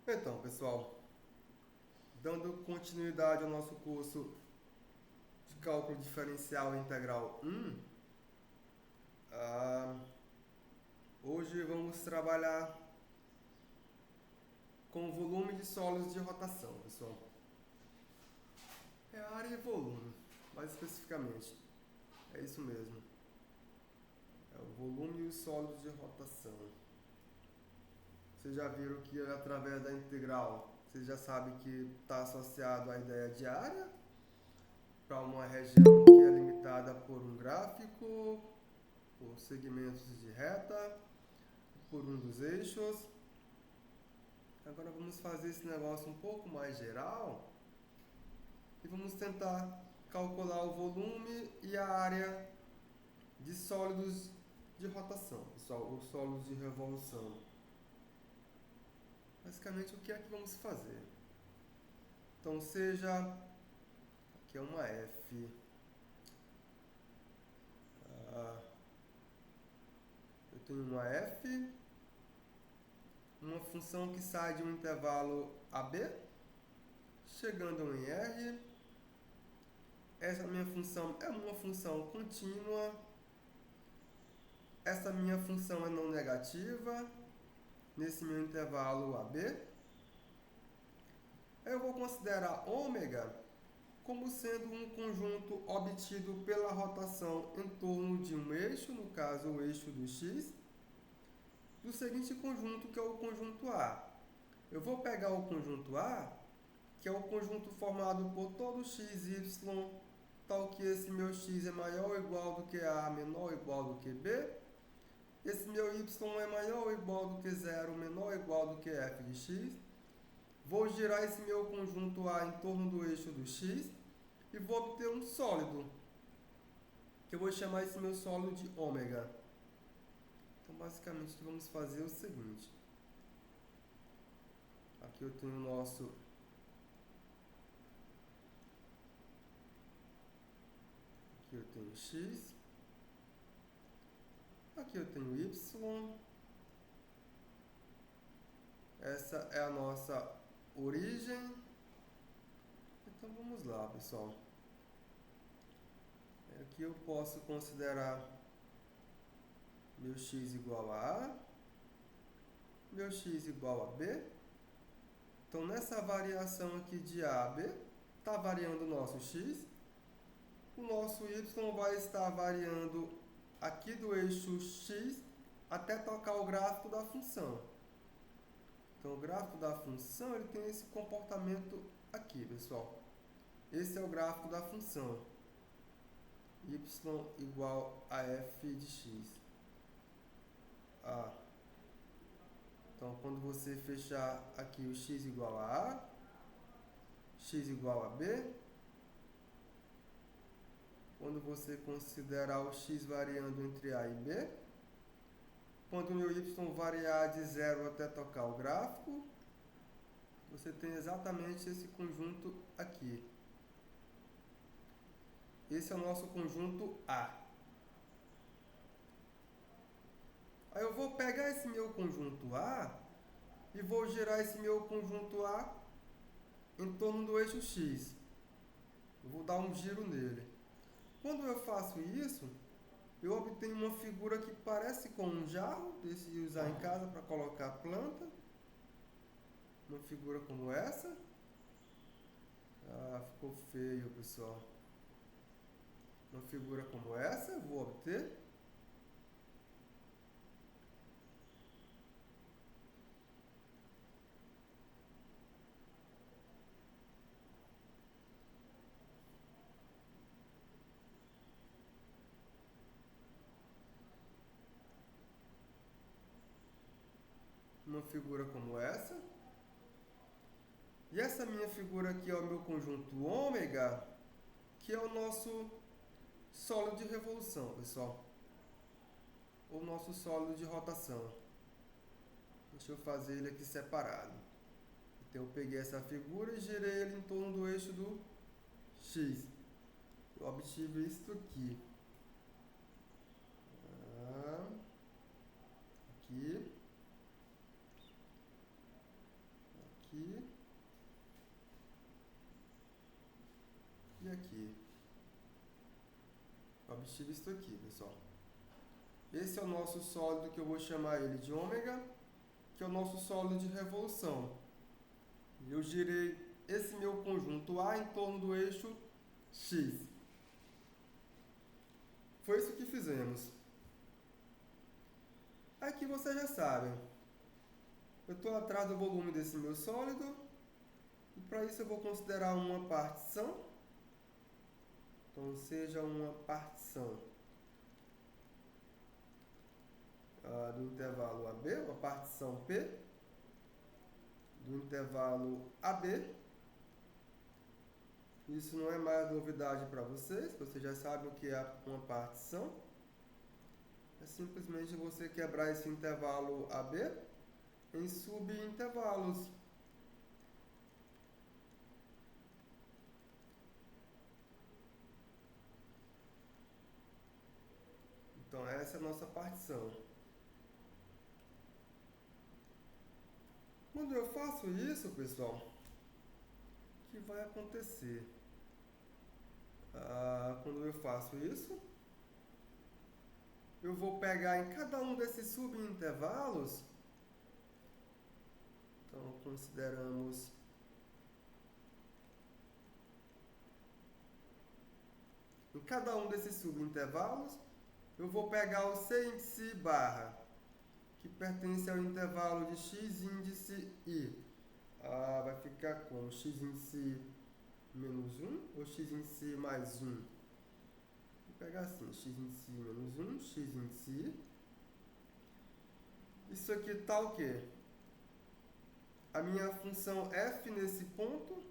Então, pessoal, dando continuidade ao nosso curso de cálculo diferencial integral 1, ah, hoje vamos trabalhar com volume de sólidos de rotação, pessoal. É área e volume, mais especificamente. É isso mesmo. É o volume e os sólidos de rotação. Vocês já viram que através da integral, vocês já sabem que está associado à ideia de área para uma região que é limitada por um gráfico, por segmentos de reta, por um dos eixos. Agora vamos fazer esse negócio um pouco mais geral e vamos tentar calcular o volume e a área de sólidos de rotação, pessoal, os sólidos de revolução. Basicamente, o que é que vamos fazer? Então, seja aqui é uma F. Ah, eu tenho uma F, uma função que sai de um intervalo AB, chegando em R. Essa minha função é uma função contínua. Essa minha função é não negativa, nesse meu intervalo AB. Eu vou considerar ômega como sendo um conjunto obtido pela rotação em torno de um eixo, no caso o eixo do x, do seguinte conjunto, que é o conjunto A. Eu vou pegar o conjunto A, que é o conjunto formado por todo x, y, tal que esse meu x é maior ou igual do que A, menor ou igual do que B. Esse meu y é maior ou igual do que zero, menor ou igual do que f de x. Vou girar esse meu conjunto A em torno do eixo do x e vou obter um sólido, que eu vou chamar esse meu sólido de ômega. Então, basicamente, vamos fazer o seguinte. Aqui eu tenho o nosso... Aqui eu tenho x. Aqui eu tenho y. Essa é a nossa origem. Então, vamos lá, pessoal. Aqui eu posso considerar meu x igual a A, meu x igual a B. Então, nessa variação aqui de A a B, está variando o nosso x. O nosso y vai estar variando aqui do eixo x até tocar o gráfico da função. Então, o gráfico da função ele tem esse comportamento aqui, pessoal. Esse é o gráfico da função. Y igual a f de x. Então, quando você fechar aqui o x igual a A, x igual a B, quando você considerar o x variando entre A e B, quando o meu y variar de zero até tocar o gráfico, você tem exatamente esse conjunto aqui. Esse é o nosso conjunto A. Aí eu vou pegar esse meu conjunto A e vou girar esse meu conjunto A em torno do eixo X. Eu vou dar um giro nele. Quando eu faço isso, eu obtenho uma figura que parece com um jarro, decidi usar em casa para colocar planta. Uma figura como essa. Ficou feio, pessoal. Uma figura como essa eu vou obter. Uma figura como essa. E essa minha figura aqui é o meu conjunto ômega, que é o nosso sólido de revolução, pessoal. Ou nosso sólido de rotação. Deixa eu fazer ele aqui separado. Então eu peguei essa figura e girei ele em torno do eixo do X. Eu obtive isso aqui. Aqui. obtive isso aqui, pessoal. Esse é o nosso sólido que eu vou chamar ele de ômega, que é o nosso sólido de revolução. Eu girei esse meu conjunto A em torno do eixo X. Foi isso que fizemos. Aqui vocês já sabem. Eu estou atrás do volume desse meu sólido. E para isso eu vou considerar uma partição. Então, seja uma partição do intervalo AB, uma partição P, do intervalo AB. Isso não é mais novidade para vocês já sabem o que é uma partição. É simplesmente você quebrar esse intervalo AB em subintervalos. Então, essa é a nossa partição. Quando eu faço isso, pessoal, o que vai acontecer? Quando eu faço isso, eu vou pegar em cada um desses subintervalos. Então, consideramos em cada um desses subintervalos, eu vou pegar o C índice barra, que pertence ao intervalo de X índice I. Vai ficar com X índice menos 1 ou X índice mais 1? Vou pegar assim, X índice menos 1, X índice I. Isso aqui está o quê? A minha função f nesse ponto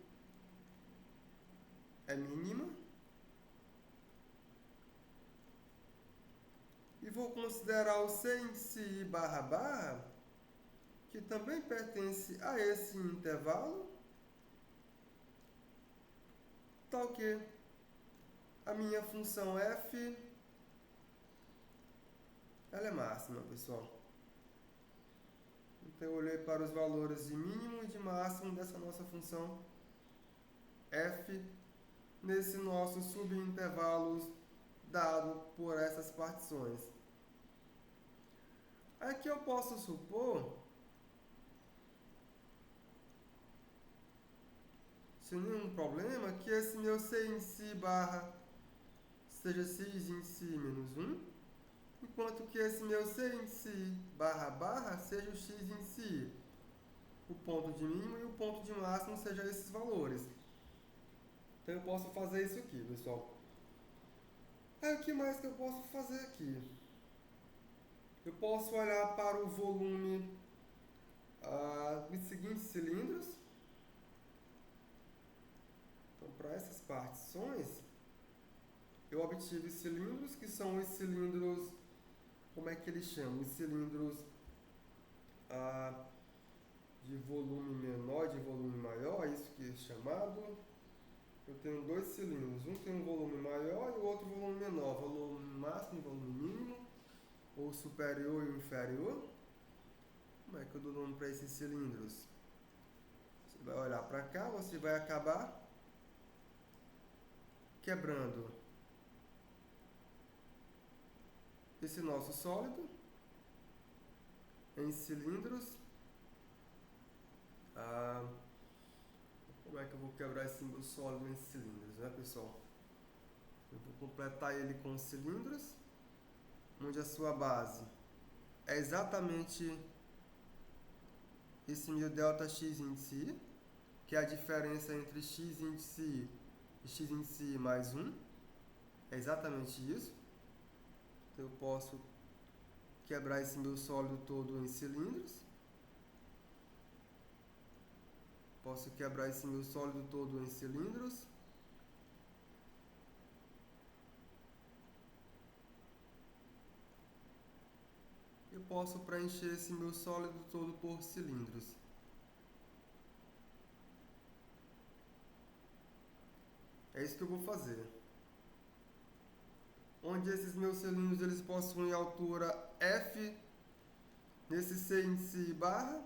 é mínima. E vou considerar o C índice I barra barra, que também pertence a esse intervalo. Tal que a minha função f, ela é máxima, pessoal. Então, eu olhei para os valores de mínimo e de máximo dessa nossa função f nesse nosso subintervalo dado por essas partições. Aqui eu posso supor, sem nenhum problema, que esse meu C índice barra seja X índice menos 1, enquanto que esse meu C índice barra barra seja o X índice I. O ponto de mínimo e o ponto de máximo sejam esses valores. Então, eu posso fazer isso aqui, pessoal. Aí, o que mais que eu posso fazer aqui? Eu posso olhar para o volume dos seguintes cilindros. Então, para essas partições, eu obtive cilindros que são os cilindros, como é que eles chamam? Os cilindros de volume menor, de volume maior, é isso que é chamado. Eu tenho dois cilindros, um tem um volume maior e o outro volume menor, volume máximo e volume mínimo, ou superior e inferior. Como é que eu dou nome para esses cilindros? Você vai olhar para cá, você vai acabar quebrando esse nosso sólido em cilindros. Como é que eu vou quebrar esse meu sólido em cilindros, né, pessoal? Eu vou completar ele com cilindros, onde a sua base é exatamente esse meu ΔX índice I, que é a diferença entre X índice I e X índice I mais 1. É exatamente isso. Então, eu posso quebrar esse meu sólido todo em cilindros. Posso quebrar esse meu sólido todo em cilindros. Eu posso preencher esse meu sólido todo por cilindros. É isso que eu vou fazer. Onde esses meus cilindros eles possuem altura F nesse C índice I barra,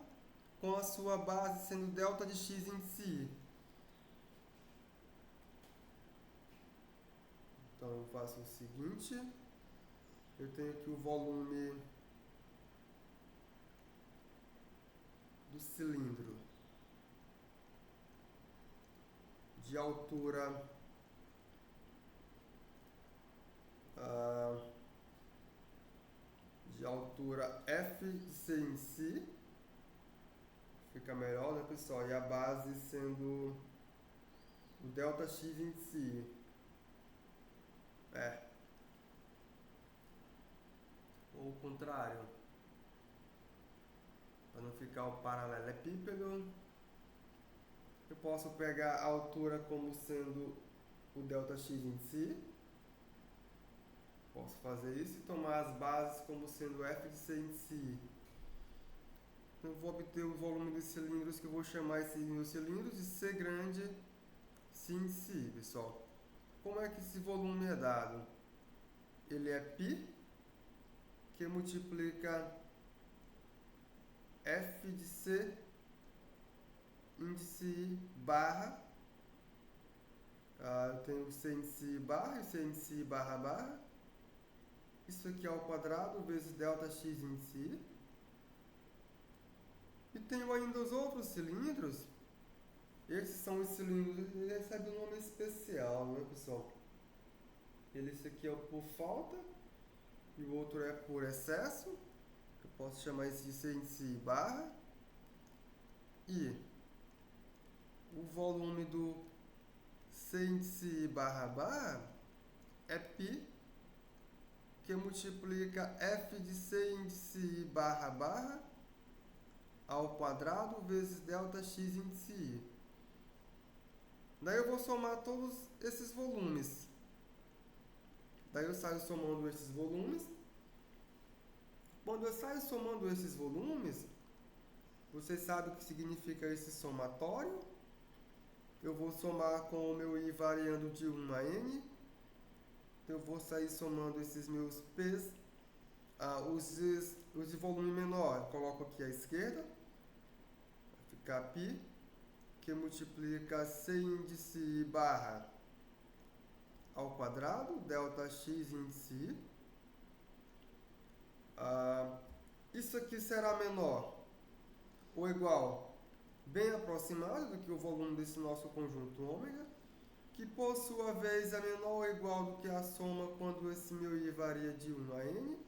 com a sua base sendo delta de X índice I. Então eu faço o seguinte, eu tenho aqui o volume do cilindro de altura F de C em si, fica melhor, né, pessoal? E a base sendo o ΔX em si. Ou o contrário, para não ficar o paralelepípedo, eu posso pegar a altura como sendo o ΔX em si. Posso fazer isso e tomar as bases como sendo F de C em si. Então eu vou obter o volume de cilindros, que eu vou chamar esses meus cilindros de C grande C em si, pessoal. Como é que esse volume é dado? Ele é π, que multiplica F de C índice I barra, eu tenho C em si barra e C em si barra barra. Isso aqui ao quadrado vezes ΔX em si. E tenho ainda os outros cilindros. Esses são os cilindros, ele recebe um nome especial, né, pessoal? Esse aqui é o por falta e o outro é por excesso. Eu posso chamar esse de C em si barra. E o volume do C em si barra barra é π, que multiplica F de C índice I barra barra ao quadrado vezes ΔX índice I. Daí eu vou somar todos esses volumes. Daí eu saio somando esses volumes. Quando eu saio somando esses volumes, vocês sabem o que significa esse somatório. Eu vou somar com o meu I variando de 1 a N. Eu vou sair somando esses meus P's. Os de volume menor, eu coloco aqui à esquerda. Vai ficar π, que multiplica C índice I barra ao quadrado, ΔX índice I. Isso aqui será menor ou igual, bem aproximado do que o volume desse nosso conjunto ômega, que por sua vez é menor ou igual do que a soma quando esse meu I varia de 1 a N,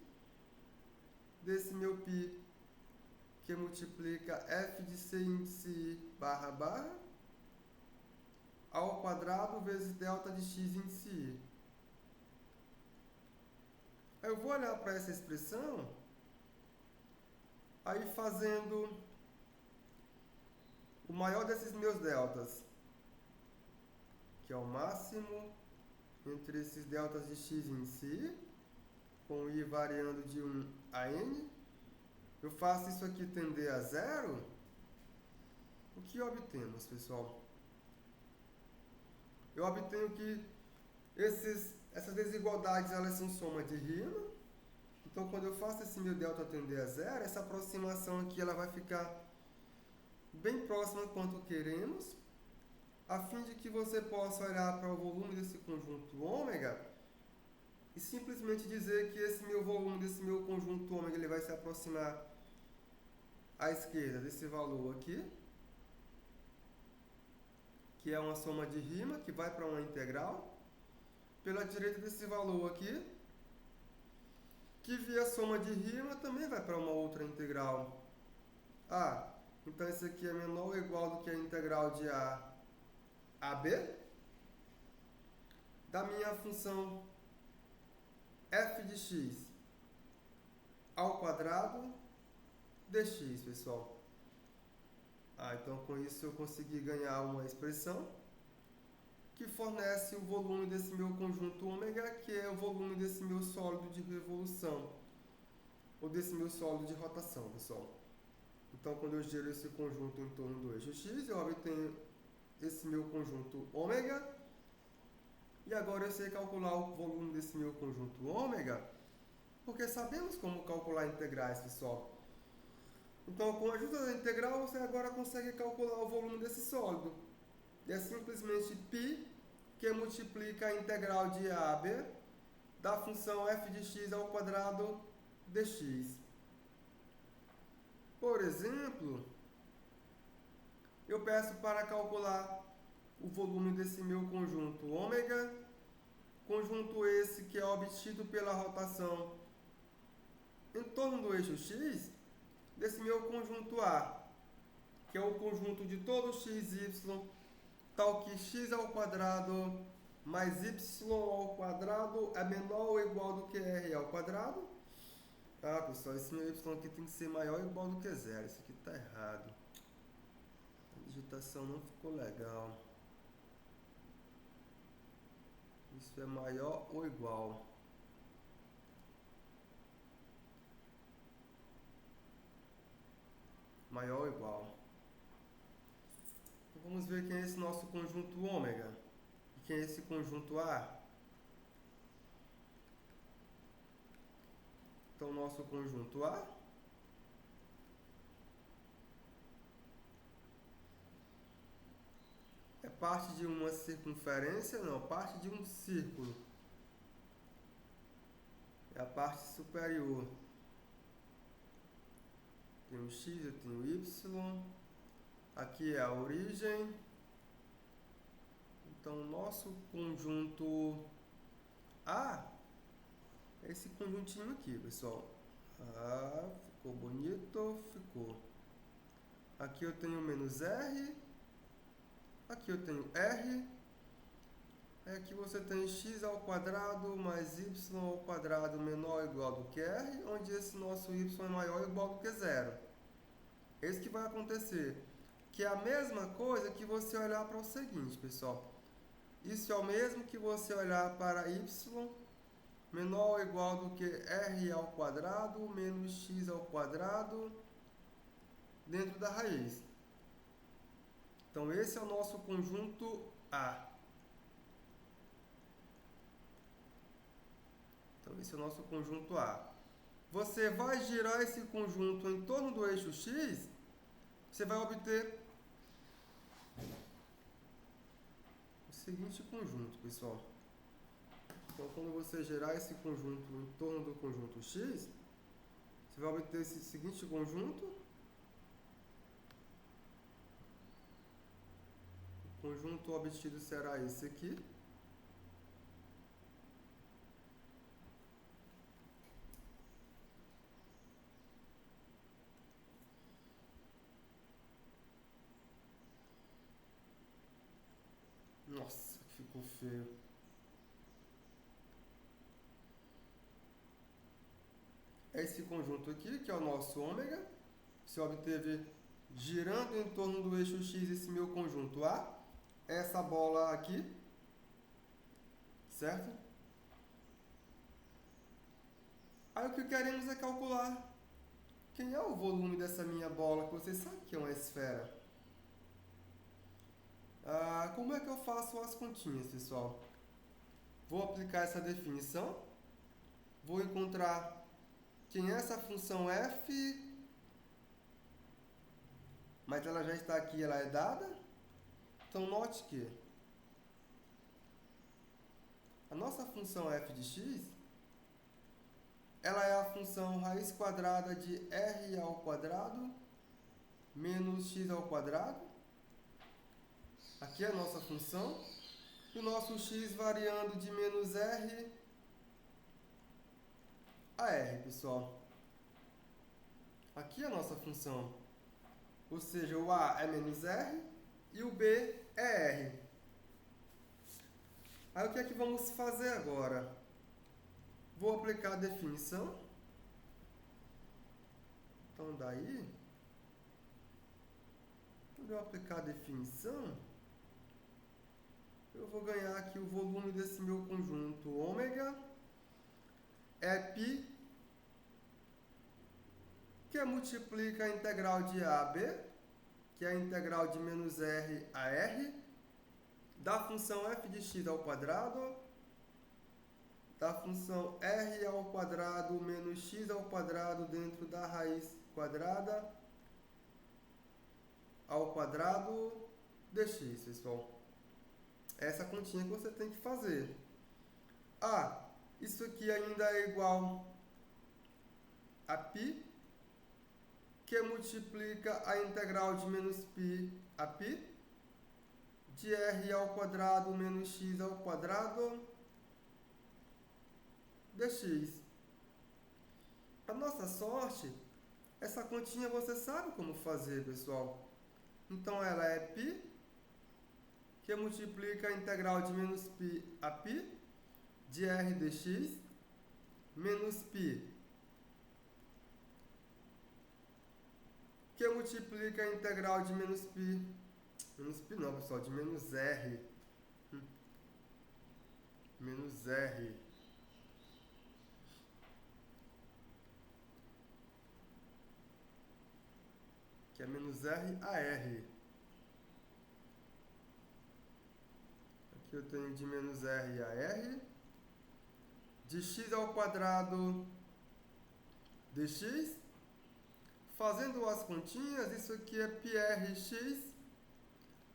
desse meu π, que multiplica F de C índice I barra barra, ao quadrado vezes delta de X índice I. Aí eu vou olhar para essa expressão, aí fazendo o maior desses meus deltas, que é o máximo entre esses deltas de X índice I, com I variando de 1 a N. Eu faço isso aqui tender a zero. O que obtemos, pessoal? Eu obtenho que essas desigualdades elas são soma de Riemann. Então, quando eu faço esse meu delta tender a zero, essa aproximação aqui ela vai ficar bem próxima quanto queremos, a fim de que você possa olhar para o volume desse conjunto ômega e simplesmente dizer que esse meu volume desse meu conjunto ômega ele vai se aproximar à esquerda desse valor aqui, que é uma soma de Riemann, que vai para uma integral, pela direita desse valor aqui, que via soma de Riemann também vai para uma outra integral. Então esse aqui é menor ou igual do que a integral de A a B, da minha função f de x ao quadrado dx, pessoal. Então com isso eu consegui ganhar uma expressão que fornece o volume desse meu conjunto ômega, que é o volume desse meu sólido de revolução, ou desse meu sólido de rotação, pessoal. Então, quando eu giro esse conjunto em torno do eixo x, eu obtenho esse meu conjunto ômega. E agora eu sei calcular o volume desse meu conjunto ômega, porque sabemos como calcular integrais, pessoal. Então, com a ajuda da integral, você agora consegue calcular o volume desse sólido. E é simplesmente π, que multiplica a integral de AB da função f de x ao quadrado dx. Por exemplo, eu peço para calcular o volume desse meu conjunto ômega, conjunto esse que é obtido pela rotação em torno do eixo x, desse meu conjunto A, que é o conjunto de todo x, y, tal que x ao quadrado mais y ao quadrado é menor ou igual do que r ao quadrado. Ah, pessoal, esse meu y aqui tem que ser maior ou igual do que zero. Isso aqui está errado. A digitação não ficou legal. Isso é maior ou igual. Maior ou igual. Então, vamos ver quem é esse nosso conjunto ômega. E quem é esse conjunto A. Então, nosso conjunto A é parte de uma circunferência? Não, parte de um círculo. É a parte superior. Tem o x, eu tenho o y. Aqui é a origem. Então, nosso conjunto A é esse conjuntinho aqui, pessoal. Ah, ficou bonito, ficou. Aqui eu tenho menos R. Aqui eu tenho R. Aqui você tem x ao quadrado mais y ao quadrado menor ou igual do que R, onde esse nosso y é maior ou igual do que zero. É isso que vai acontecer. Que é a mesma coisa que você olhar para o seguinte, pessoal. Isso é o mesmo que você olhar para y menor ou igual do que r ao quadrado menos x ao quadrado dentro da raiz. Então, esse é o nosso conjunto A. Então, esse é o nosso conjunto A. Você vai girar esse conjunto em torno do eixo x, você vai obter o seguinte conjunto, pessoal. Então, quando você girar esse conjunto em torno do conjunto x, você vai obter esse seguinte conjunto. O conjunto obtido será esse aqui. Nossa, que ficou feio. É esse conjunto aqui, que é o nosso ômega. Você obteve girando em torno do eixo x esse meu conjunto A. Essa bola aqui. Certo? Aí o que queremos é calcular quem é o volume dessa minha bola, que você sabe que é uma esfera. Como é que eu faço as continhas, pessoal? Vou aplicar essa definição. Vou encontrar quem é essa função f, mas ela já está aqui, ela é dada. Então, note que a nossa função f de x, ela é a função raiz quadrada de r ao quadrado menos x ao quadrado. Aqui é a nossa função. E o nosso x variando de menos r a r, pessoal. Aqui é a nossa função. Ou seja, o a é menos r e o b é r. Aí o que é que vamos fazer agora? Vou aplicar a definição. Então, daí, quando eu aplicar a definição, eu vou ganhar aqui o volume desse meu conjunto ômega é π, que multiplica a integral de a a b, que é a integral de menos r a r, da função f de x ao quadrado, da função r ao quadrado menos x ao quadrado dentro da raiz quadrada ao quadrado dx, pessoal. essa continha que você tem que fazer. Ah, isso aqui ainda é igual a π, que multiplica a integral de menos π a π, de r ao quadrado menos x ao quadrado dx. Para nossa sorte, essa continha você sabe como fazer, pessoal. Então, ela é π, que multiplica a integral de menos π a π, de r dx, menos π, que multiplica a integral de menos π não, pessoal, de menos r, menos r, que é menos r a r. Aqui eu tenho de menos r a r, de x ao quadrado dx. Fazendo as continhas, isso aqui é πrx,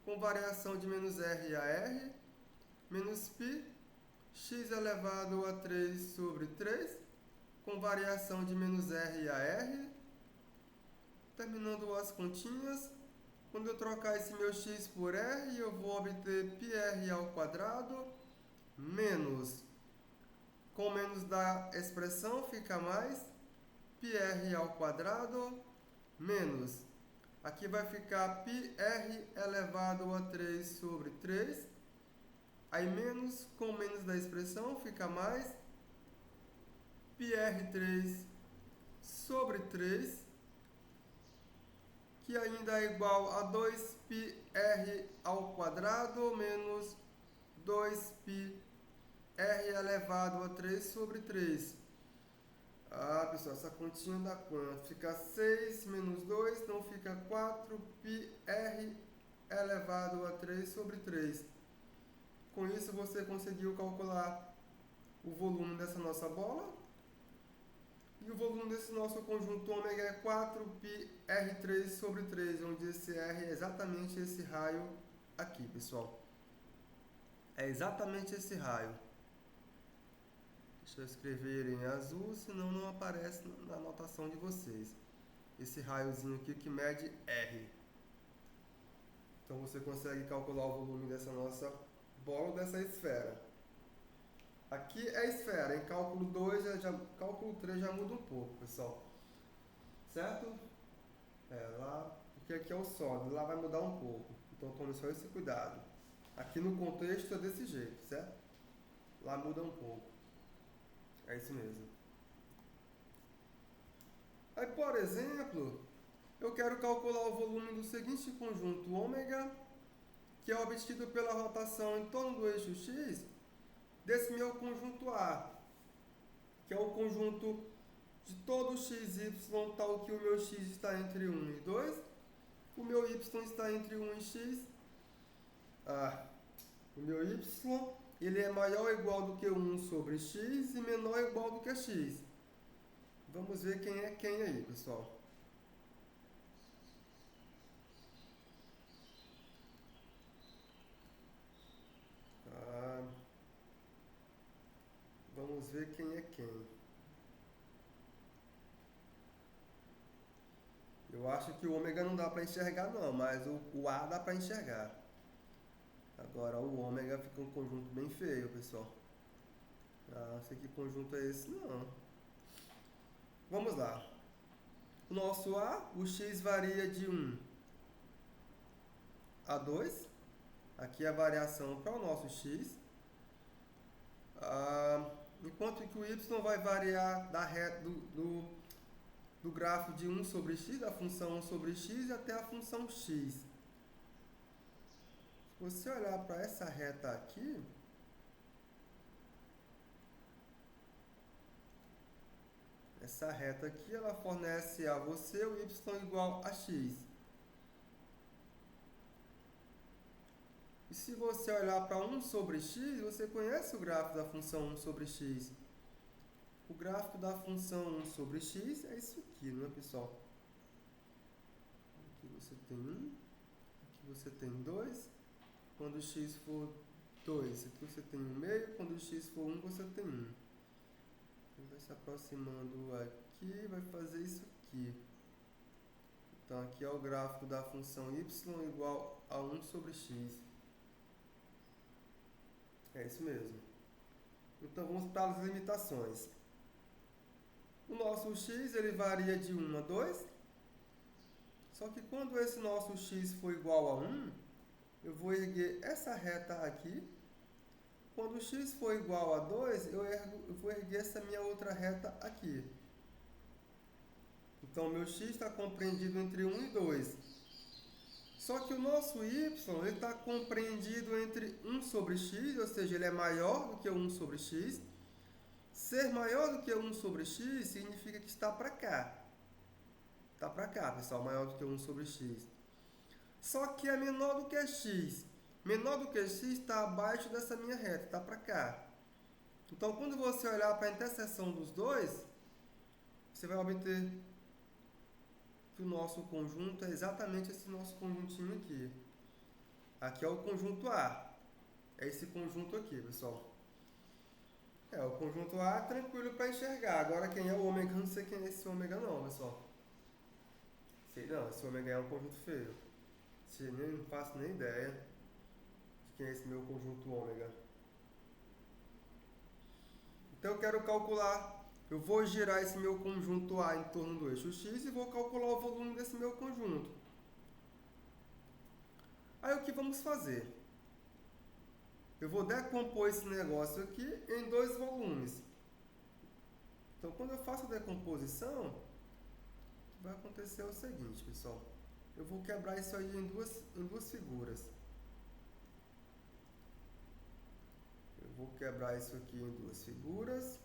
com variação de menos r a r, menos π, x elevado a 3 sobre 3, com variação de menos r a r. Terminando as continhas, quando eu trocar esse meu x por r, eu vou obter πr ao quadrado, menos, com menos da expressão fica mais, πr ao quadrado, menos, aqui vai ficar πr elevado a 3 sobre 3, aí menos, com menos da expressão fica mais, πr3 sobre 3, que ainda é igual a 2πr ao quadrado menos 2πr elevado a 3 sobre 3. Ah, pessoal, essa continha dá quanto? Fica 6 menos 2, então fica 4πr elevado a 3 sobre 3. Com isso, você conseguiu calcular o volume dessa nossa bola. E o volume desse nosso conjunto ômega é 4πr3 sobre 3, onde esse r é exatamente esse raio aqui, pessoal. É exatamente esse raio. Deixa eu escrever em azul, senão não aparece na anotação de vocês. Esse raiozinho aqui que mede R. Então você consegue calcular o volume dessa nossa bola, dessa esfera. Aqui é esfera, em cálculo 2, cálculo 3 já muda um pouco, pessoal. Certo? Lá, porque aqui é o sólido, lá vai mudar um pouco. Então tome só esse cuidado. Aqui no contexto é desse jeito, certo? Lá muda um pouco. É isso mesmo. Aí, por exemplo, eu quero calcular o volume do seguinte conjunto ômega, que é obtido pela rotação em torno do eixo x, desse meu conjunto A, que é o conjunto de todo x, y, tal que o meu x está entre 1 e 2, o meu y está entre 1 e x, o meu y ele é maior ou igual do que 1 sobre x e menor ou igual do que x. Vamos ver quem é quem aí, pessoal. Vamos ver quem é quem. Eu acho que o ômega não dá para enxergar não, mas o A dá para enxergar. Agora o ômega fica um conjunto bem feio, pessoal. Não sei que conjunto é esse não. Vamos lá. O nosso A, o x varia de 1 a 2. Aqui é a variação para o nosso x. Enquanto que o y vai variar da reta do grafo de 1 sobre x, da função 1 sobre x até a função x. Se você olhar para essa reta aqui, essa reta aqui ela fornece a você o y igual a x. E se você olhar para 1 sobre x, você conhece o gráfico da função 1 sobre x. O gráfico da função 1 sobre x é isso aqui, não é, pessoal? Aqui você tem 1, aqui você tem 2. Quando x for 2. Aqui você tem 1/2. Quando o x for 1, você tem 1. Ele vai se aproximando aqui, vai fazer isso aqui. Então, aqui é o gráfico da função y igual a 1 sobre x. É isso mesmo. Então, vamos para as limitações. O nosso x ele varia de 1 a 2. Só que quando esse nosso x for igual a 1, eu vou erguer essa reta aqui. Quando o x for igual a 2, eu vou erguer essa minha outra reta aqui. Então, meu x está compreendido entre 1 e 2. Só que o nosso y está compreendido entre 1 sobre x, ou seja, ele é maior do que 1 sobre x. Ser maior do que 1 sobre x significa que está para cá. Está para cá, pessoal, maior do que 1 sobre x. Só que é menor do que x. Menor do que x está abaixo dessa minha reta, está para cá. Então, quando você olhar para a interseção dos dois, você vai obter que o nosso conjunto é exatamente esse nosso conjuntinho aqui. Aqui é o conjunto A. É esse conjunto aqui, pessoal. O conjunto A é tranquilo para enxergar. Agora, quem é o ômega, não sei quem é esse ômega não, pessoal. Sei não, esse ômega é um conjunto feio. Não faço nem ideia de quem é esse meu conjunto ômega. Então, eu quero calcular. Eu vou girar esse meu conjunto A em torno do eixo x e vou calcular o volume desse meu conjunto. Aí, o que vamos fazer? Eu vou decompor esse negócio aqui em 2 volumes. Então, quando eu faço a decomposição, o que vai acontecer é o seguinte, pessoal. Eu vou quebrar isso aí em duas figuras. Eu vou quebrar isso aqui em 2 figuras.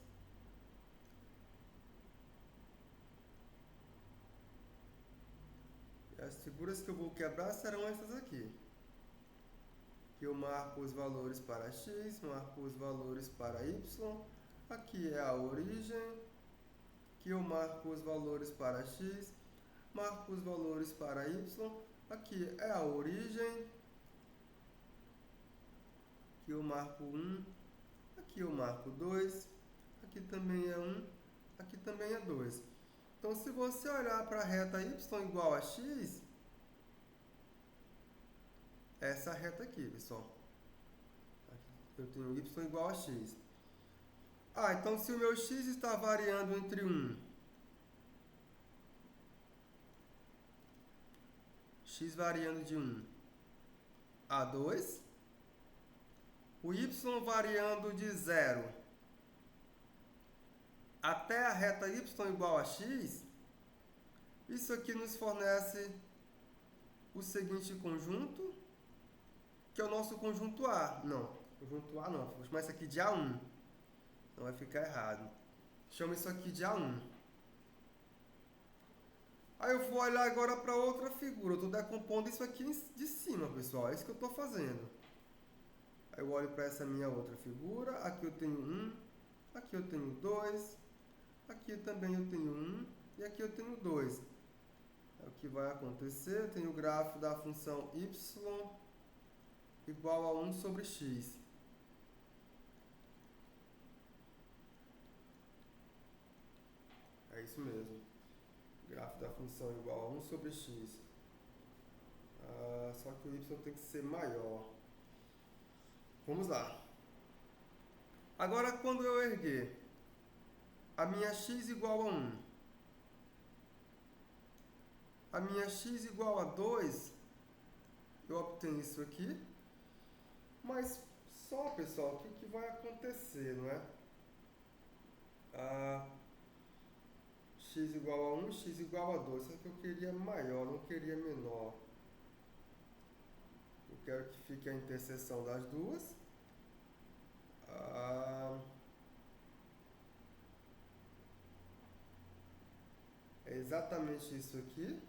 E as figuras que eu vou quebrar serão essas aqui. Aqui eu marco os valores para x, marco os valores para y. Aqui é a origem. Aqui eu marco os valores para x, marco os valores para y. Aqui é a origem. Aqui eu marco 1. Aqui eu marco 2. Aqui também é 1. Aqui também é 2. Então, se você olhar para a reta y igual a x, essa reta aqui, pessoal. Eu tenho y igual a x. Então se o meu x está variando entre 1, x variando de 1 a 2, o y variando de 0 até a reta y igual a x, isso aqui nos fornece o seguinte conjunto, que é o nosso conjunto A. Não, conjunto A não, vou chamar isso aqui de A1. Não vai ficar errado. Chama isso aqui de A1. Aí eu vou olhar agora para outra figura. Eu estou decompondo isso aqui de cima, pessoal. É isso que eu estou fazendo. Aí eu olho para essa minha outra figura. Aqui eu tenho 1. Aqui eu tenho 2. Aqui também eu tenho 1. E aqui eu tenho 2. O que vai acontecer? Eu tenho o gráfico da função y igual a 1 sobre x. É isso mesmo. Gráfico da função igual a 1 sobre x. Só que o y tem que ser maior. Vamos lá. Agora, quando eu erguer a minha x igual a 1, a minha x igual a 2, eu obtenho isso aqui. Mas só, pessoal, o que vai acontecer, não é? X igual a 1, x igual a 2. Só que eu queria maior, não queria menor. Eu quero que fique a interseção das duas. É exatamente isso aqui.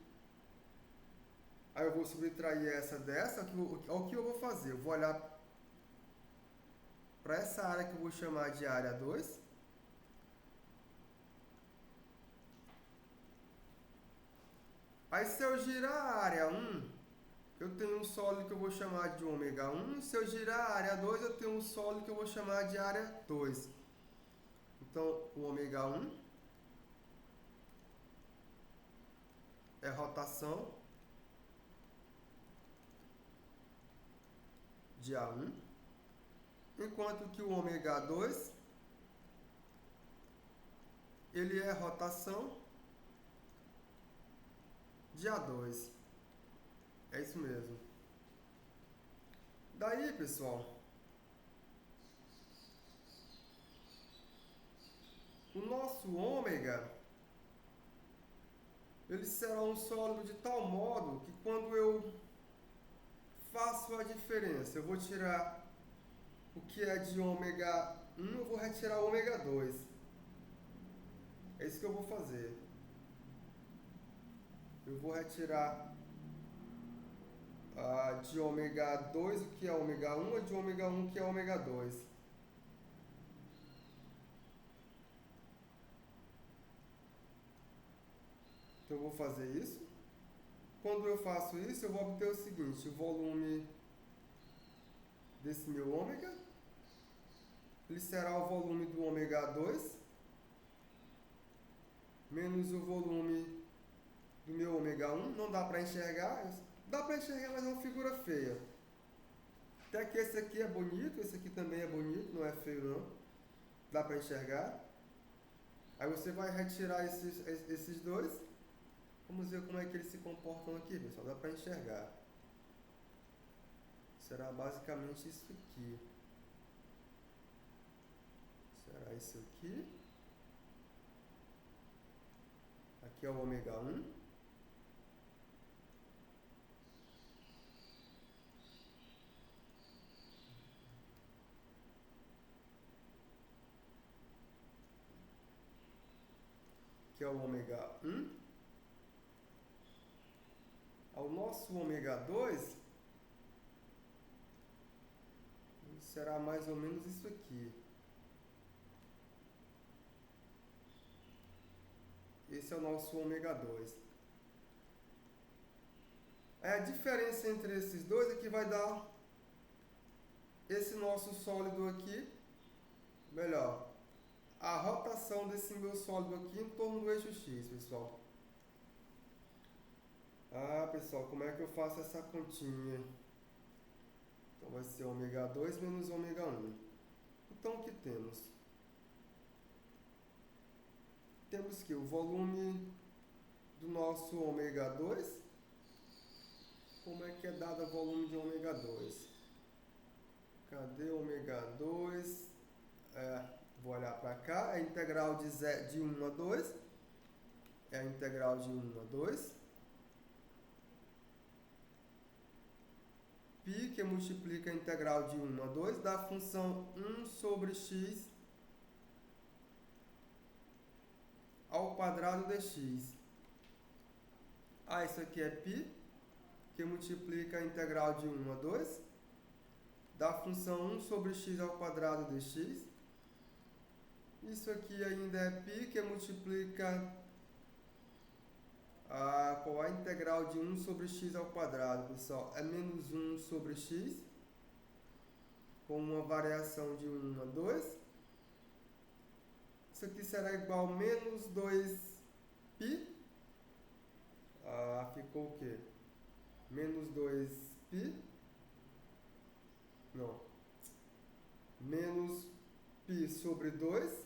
Aí eu vou subtrair essa dessa. O que eu vou fazer? Eu vou olhar para essa área que eu vou chamar de área 2. Aí se eu girar a área 1, eu tenho um sólido que eu vou chamar de ômega 1. Se eu girar a área 2, eu tenho um sólido que eu vou chamar de área 2. Então, o ômega 1 é rotação de A1, enquanto que o ômega 2 ele é rotação de A2. É isso mesmo. Daí, pessoal, o nosso ômega ele será um sólido de tal modo que quando eu faço a diferença, eu vou tirar o que é de ômega 1, eu vou retirar o ômega 2. É isso que eu vou fazer. Eu vou retirar de ômega 2 o que é ômega 1 e de ômega 1 o que é ômega 2. Então eu vou fazer isso. Quando eu faço isso, eu vou obter o seguinte: o volume desse meu ômega, ele será o volume do ômega 2 menos o volume do meu ômega 1. Não dá para enxergar. Dá para enxergar, mas é uma figura feia. Até que esse aqui é bonito, esse aqui também é bonito, não é feio não. Dá para enxergar. Aí você vai retirar esses dois. Vamos ver como é que eles se comportam aqui, pessoal. Dá para enxergar. Será basicamente isso aqui. Será isso aqui. Aqui é o ômega 1. Que é o ômega 1, ao nosso ômega 2 será mais ou menos isso aqui. Esse é o nosso ômega 2. A diferença entre esses dois é que vai dar esse nosso sólido aqui, melhor, a rotação desse meu sólido aqui em torno do eixo X, pessoal. Pessoal, como é que eu faço essa continha? Então vai ser ômega 2 menos ômega 1. Então o que temos? Temos que o volume do nosso ômega 2, como é que é dado o volume de ômega 2? Cadê ômega 2? Vou olhar para cá, é a integral de 1 a 2. É a integral de 1 a 2. Π, que multiplica a integral de 1 a 2, da função 1 sobre x ao quadrado dx. Isso aqui é π, que multiplica a integral de 1 a 2, da função 1 sobre x ao quadrado dx. Isso aqui ainda é π, que multiplica qual é a integral de 1 sobre x ao quadrado, pessoal? É menos 1 sobre x, com uma variação de 1 a 2. Isso aqui será igual a menos 2π. Ficou o quê? Menos 2π. Não. Menos π sobre 2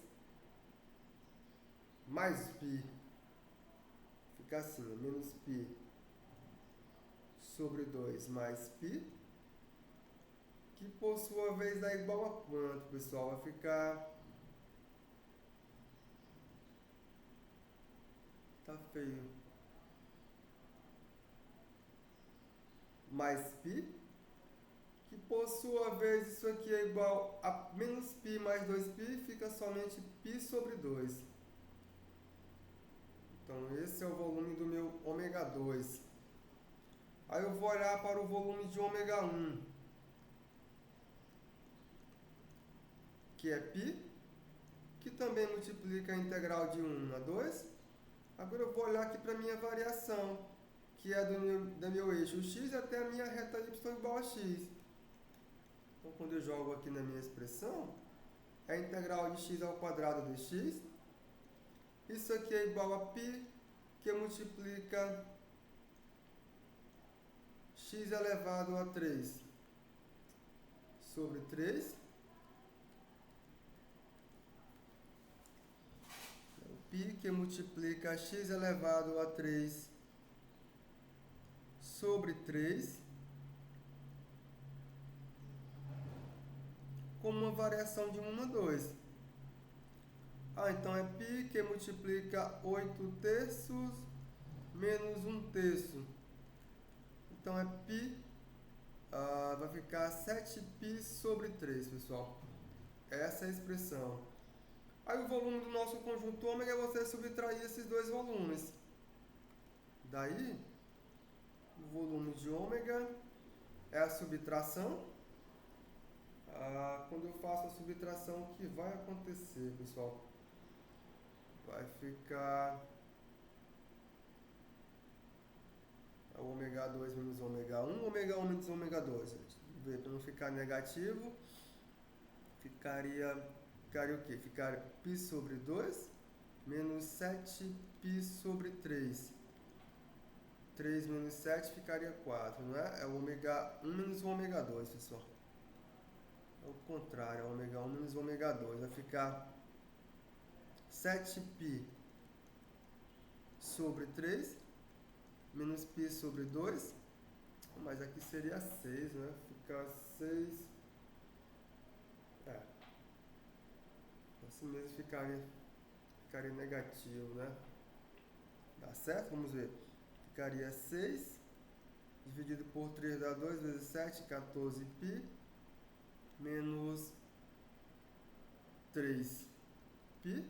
mais π. Fica assim, menos π sobre 2 mais π, que por sua vez dá igual a quanto, pessoal? Vai ficar... Tá feio. Mais π, que por sua vez isso aqui é igual a menos π mais 2π, fica somente π sobre 2. Então, esse é o volume do meu ômega 2. Aí eu vou olhar para o volume de ômega 1, que é π, que também multiplica a integral de 1 a 2. Agora eu vou olhar aqui para a minha variação. que é do meu eixo x até a minha reta y igual a x. Então, quando eu jogo aqui na minha expressão, é a integral de x ao quadrado de x. Isso aqui é igual a π, que multiplica x elevado a 3 sobre 3. Π que multiplica x elevado a 3 sobre 3 com uma variação de 1 a 2. Então é π que multiplica 8 terços menos 1 terço. Então é π, vai ficar 7π sobre 3, pessoal. Essa é a expressão. Aí o volume do nosso conjunto ômega é você subtrair esses dois volumes. Daí, o volume de ômega é a subtração. Quando eu faço a subtração, o que vai acontecer, pessoal? Vai ficar o ômega 2 menos ômega 1, ômega 1 menos ômega 2. Para não ficar negativo, ficaria o quê? Ficaria π sobre 2 menos 7π sobre 3. 3 menos 7 ficaria 4, não é? É o ômega 1 menos o ômega 2, pessoal. É o contrário, é o ômega 1 menos o ômega 2. Vai ficar 7π sobre 3 menos π sobre 2. Mas aqui seria 6, né? Fica 6... assim mesmo ficaria negativo, né? Dá certo? Vamos ver. Ficaria 6 dividido por 3 dá 2 vezes 7, 14π menos 3π.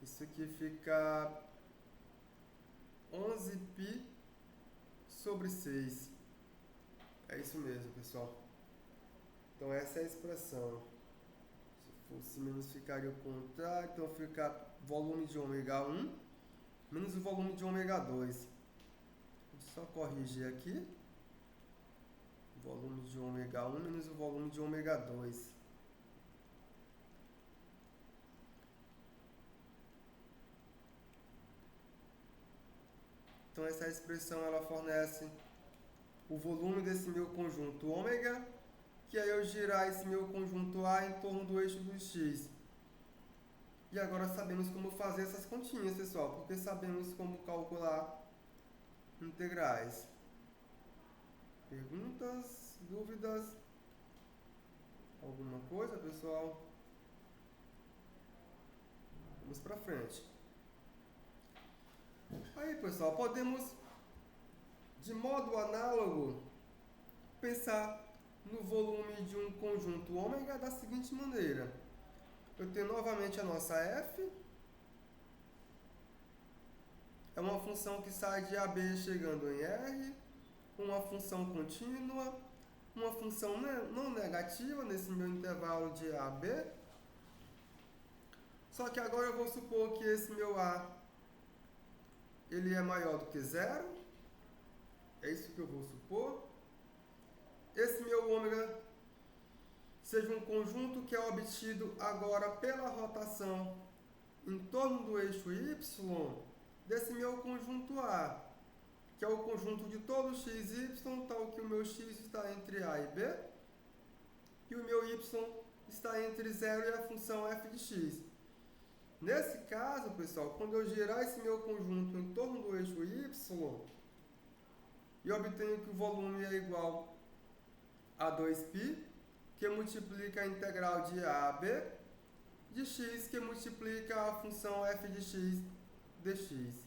Isso aqui fica 11π sobre 6. É isso mesmo, pessoal. Então essa é a expressão. Se fosse menos, ficaria o contrário. Então fica volume de ômega 1 menos o volume de ômega 2. Vou só corrigir aqui. Volume de ômega 1 menos o volume de ômega 2. Então essa expressão ela fornece o volume desse meu conjunto ômega, que aí eu girar esse meu conjunto A em torno do eixo do x. E agora sabemos como fazer essas continhas, pessoal, porque sabemos como calcular integrais. Perguntas? Dúvidas? Alguma coisa, pessoal? Vamos para frente. Aí, pessoal, podemos, de modo análogo, pensar no volume de um conjunto ômega da seguinte maneira. Eu tenho novamente a nossa f. É uma função que sai de AB chegando em R. Uma função contínua. Uma função não negativa nesse meu intervalo de A a B. Só que agora eu vou supor que esse meu A ele é maior do que zero. É isso que eu vou supor. Esse meu ômega seja um conjunto que é obtido agora pela rotação em torno do eixo y desse meu conjunto A, que é o conjunto de todo x e y, tal que o meu x está entre A e B, e o meu y está entre 0 e a função f de x. Nesse caso, pessoal, quando eu girar esse meu conjunto em torno do eixo y, e obtenho que o volume é igual a 2π, que multiplica a integral de A a B, de x, que multiplica a função f de x dx.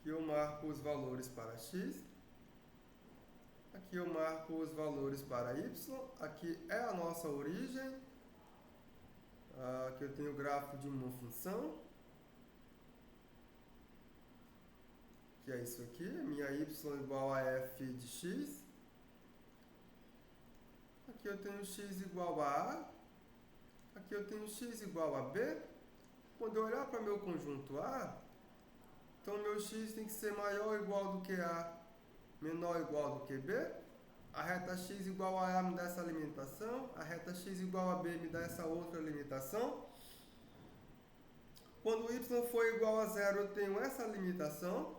Aqui eu marco os valores para x. Aqui eu marco os valores para y. Aqui é a nossa origem. Aqui eu tenho o gráfico de uma função. Que é isso aqui. Minha y igual a f de x. Aqui eu tenho x igual a A. Aqui eu tenho x igual a B. Quando eu olhar para meu conjunto A, então meu x tem que ser maior ou igual do que A, menor ou igual do que B. A reta x igual a me dá essa limitação, a reta x igual a b me dá essa outra limitação. Quando y for igual a zero, eu tenho essa limitação.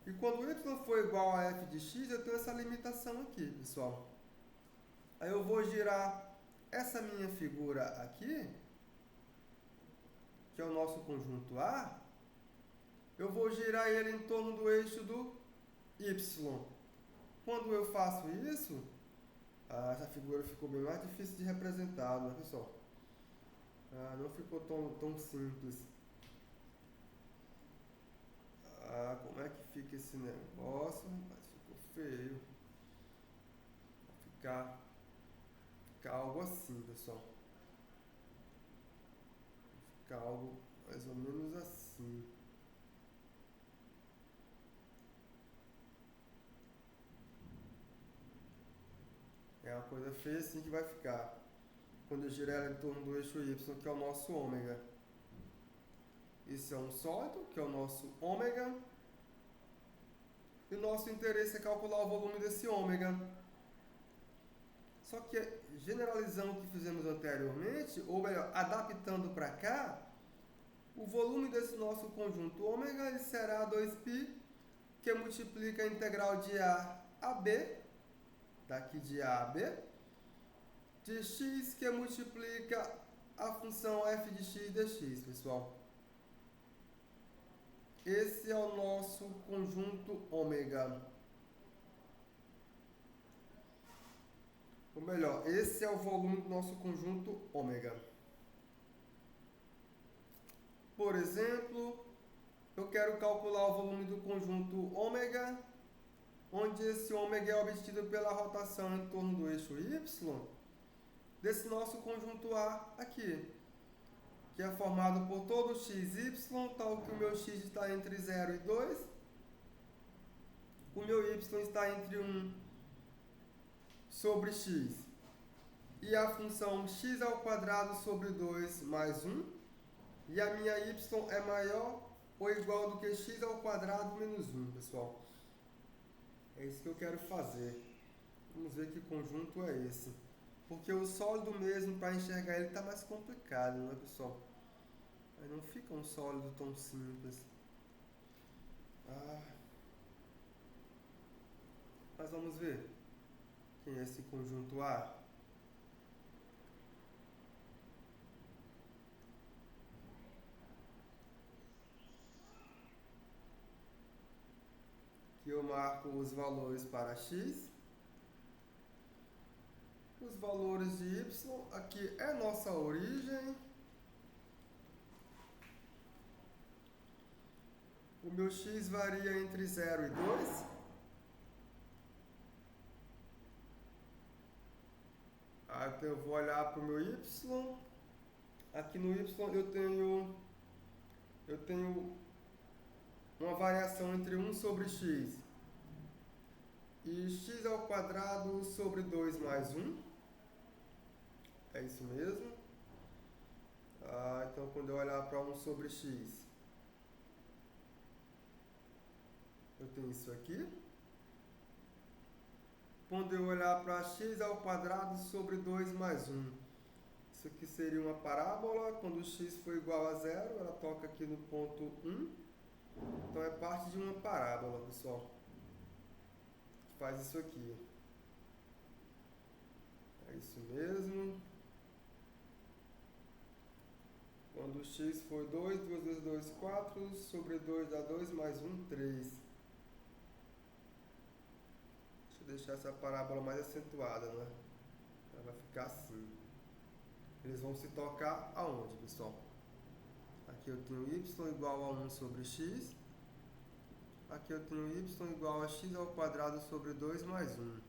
E quando y for igual a f de x, eu tenho essa limitação aqui, pessoal. Aí eu vou girar essa minha figura aqui, que é o nosso conjunto A, eu vou girar ele em torno do eixo do y. Quando eu faço isso, essa figura ficou bem mais difícil de representar, né, pessoal? Não ficou tão simples. Como é que fica esse negócio? Mas ficou feio. Vai ficar algo assim, pessoal. Vai ficar algo mais ou menos assim. É uma coisa feia assim que vai ficar. Quando eu girar ela em torno do eixo y, que é o nosso ômega. Isso é um sólido, que é o nosso ômega. E o nosso interesse é calcular o volume desse ômega. Só que, generalizando o que fizemos anteriormente, ou melhor, adaptando para cá, o volume desse nosso conjunto ômega ele será 2π, que multiplica a integral de A a B, daqui de A a B, de x, que multiplica a função f de x dx, pessoal. Esse é o nosso conjunto ômega. Ou melhor, esse é o volume do nosso conjunto ômega. Por exemplo, eu quero calcular o volume do conjunto ômega, onde esse ômega é obtido pela rotação em torno do eixo y, desse nosso conjunto A aqui, que é formado por todo xy, tal que o meu x está entre 0 e 2, o meu y está entre 1 sobre x, e a função x ao quadrado sobre 2 mais 1, e a minha y é maior ou igual do que x ao quadrado menos 1, pessoal. É isso que eu quero fazer. Vamos ver que conjunto é esse. Porque o sólido mesmo, para enxergar ele, está mais complicado, não é, pessoal? Mas não fica um sólido tão simples. Mas vamos ver quem é esse conjunto A. Aqui eu marco os valores para x. Os valores de y, aqui é nossa origem. O meu x varia entre 0 e 2. Então eu vou olhar para o meu y. Aqui no y eu tenho uma variação entre 1 sobre x e x ao quadrado sobre 2 mais 1. É isso mesmo. Então quando eu olhar para 1 sobre x, eu tenho isso aqui. Quando eu olhar para x ao quadrado sobre 2 mais 1, isso aqui seria uma parábola. Quando x for igual a 0, ela toca aqui no ponto 1. Então é parte de uma parábola, pessoal. Faz isso aqui. É isso mesmo. Quando x for 2, 2 vezes 2, 4, sobre 2 dá 2, mais 1, 3. Deixa eu deixar essa parábola mais acentuada, né? Ela vai ficar assim. Eles vão se tocar aonde, pessoal? Aqui eu tenho y igual a 1 sobre x. Aqui eu tenho y igual a x ao quadrado sobre 2 mais 1.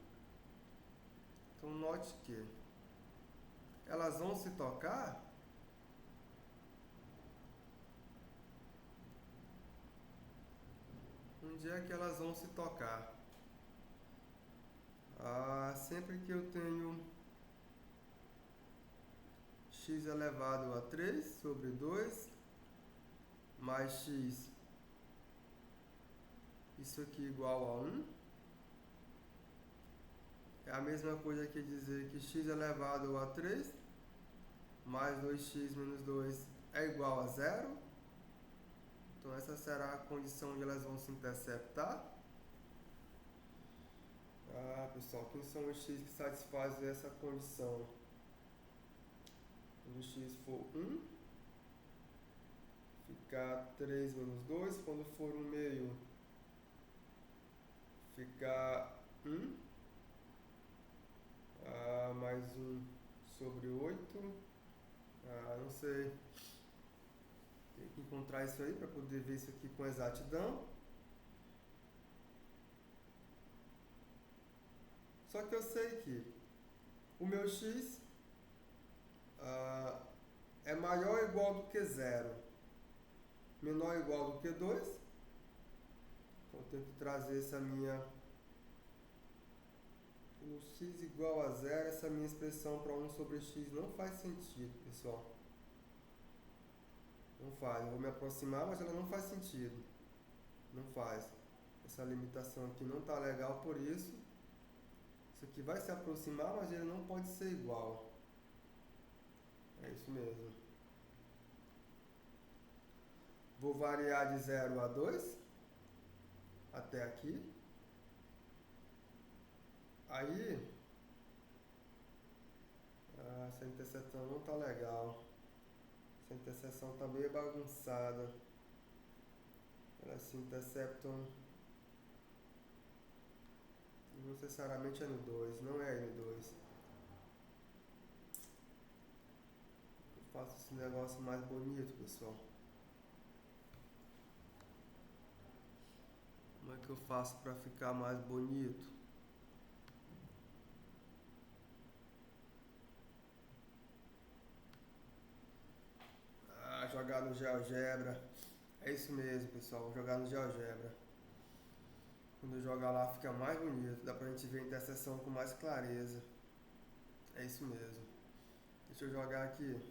Então note que elas vão se tocar onde é que elas vão se tocar? Sempre que eu tenho x elevado a 3 sobre 2 mais x, isso aqui igual a 1, é a mesma coisa que dizer que x elevado a 3 mais 2x menos 2 é igual a 0. Então essa será a condição onde elas vão se interceptar. Pessoal, quem são os x que satisfazem essa condição? Quando x for 1, ficar 3 menos 2. Quando for 1 meio, ficar 1. Mais 1 sobre 8. Não sei. Tem que encontrar isso aí para poder ver isso aqui com exatidão. Só que eu sei que o meu x é maior ou igual do que 0, menor ou igual do que 2. Então eu tenho que trazer essa minha... No x igual a 0, essa minha expressão para 1 sobre x não faz sentido, pessoal. Não faz. Eu vou me aproximar, mas ela não faz sentido. Não faz. Essa limitação aqui não está legal, por isso. Isso aqui vai se aproximar, mas ele não pode ser igual. É isso mesmo. Vou variar de 0 a 2 até aqui. Aí, essa interseção não está legal. Essa interseção está meio bagunçada. Elas se interceptam. Não necessariamente é no 2, não é aí no 2. Eu faço esse negócio mais bonito, pessoal. Como é que eu faço para ficar mais bonito? Jogar no GeoGebra. É isso mesmo, pessoal, jogar no GeoGebra. Quando eu jogar lá fica mais bonito, dá pra gente ver a interseção com mais clareza. É isso mesmo. Deixa eu jogar aqui.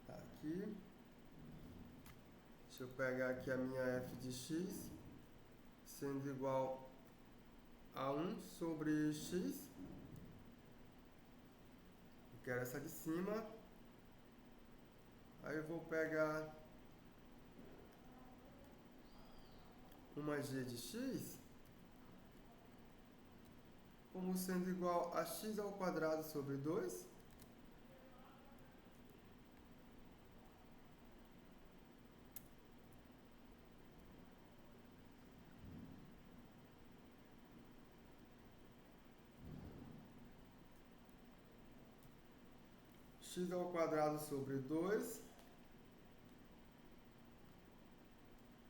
Tá aqui. Deixa eu pegar aqui a minha f de x, sendo igual a 1 sobre x. Eu quero essa de cima. Aí eu vou pegar uma g de x como sendo igual a x ao quadrado sobre 2. X ao quadrado sobre 2.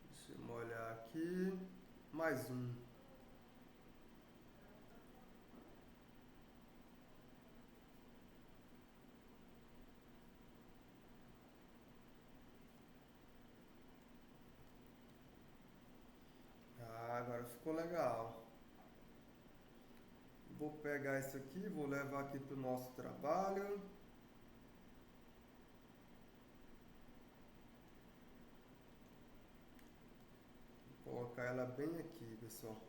Deixa eu molhar aqui. Mais 1. Agora ficou legal. Vou pegar isso aqui, vou levar aqui para o nosso trabalho. Vou colocar ela bem aqui, pessoal.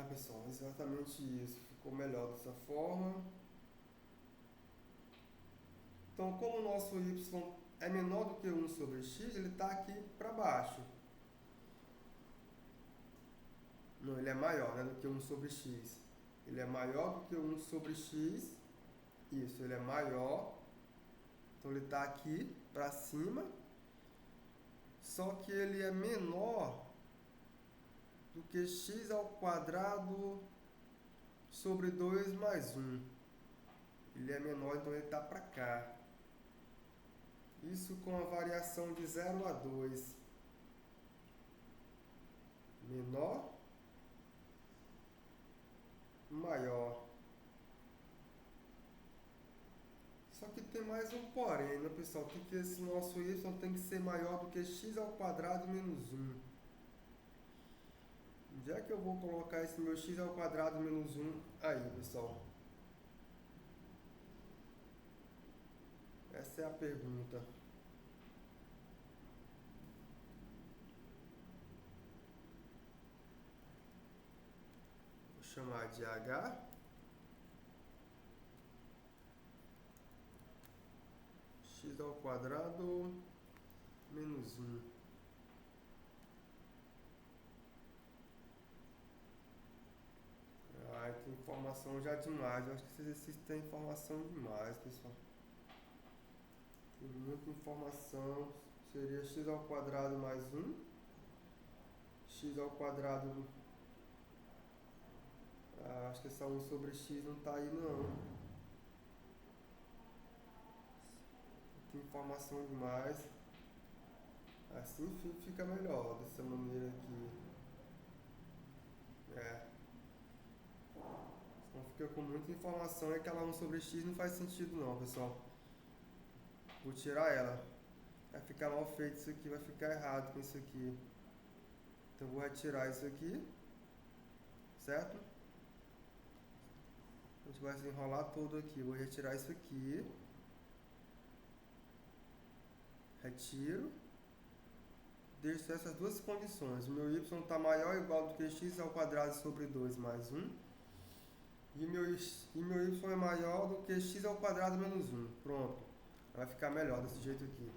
Pessoal, exatamente isso. Ficou melhor dessa forma. Então, como o nosso y é menor do que 1 sobre x, ele está aqui para baixo. Não, ele é maior, né, do que 1 sobre x. Ele é maior do que 1 sobre x. Isso, ele é maior. Então ele está aqui para cima. Só que ele é menor do que x ao quadrado sobre 2 mais 1. Ele é menor, então ele está para cá. Isso com a variação de 0 a 2. Menor, maior. Só que tem mais um porém, né, pessoal? Que esse nosso y tem que ser maior do que x ao quadrado menos 1. Onde é que eu vou colocar esse meu x ao quadrado menos 1 aí, pessoal? Essa é a pergunta. Vou chamar de h. X ao quadrado menos 1. Ai, tem informação já demais. Eu acho que esse exercício tem informação demais, pessoal. Tem muita informação. Seria x ao quadrado mais 1. X ao quadrado... acho que essa 1 sobre x não está aí, não. Tem informação demais. Assim fica melhor, dessa maneira aqui. Então fica com muita informação e aquela 1 sobre x não faz sentido não, pessoal. Vou tirar ela. Vai ficar mal feito isso aqui, vai ficar errado com isso aqui. Então vou retirar isso aqui. Certo? A gente vai se enrolar todo aqui. Vou retirar isso aqui. Retiro. Deixo essas duas condições. O meu y está maior ou igual do que x ao quadrado sobre 2 mais 1. E meu y é maior do que x ao quadrado menos 1. Pronto. Vai ficar melhor desse jeito aqui.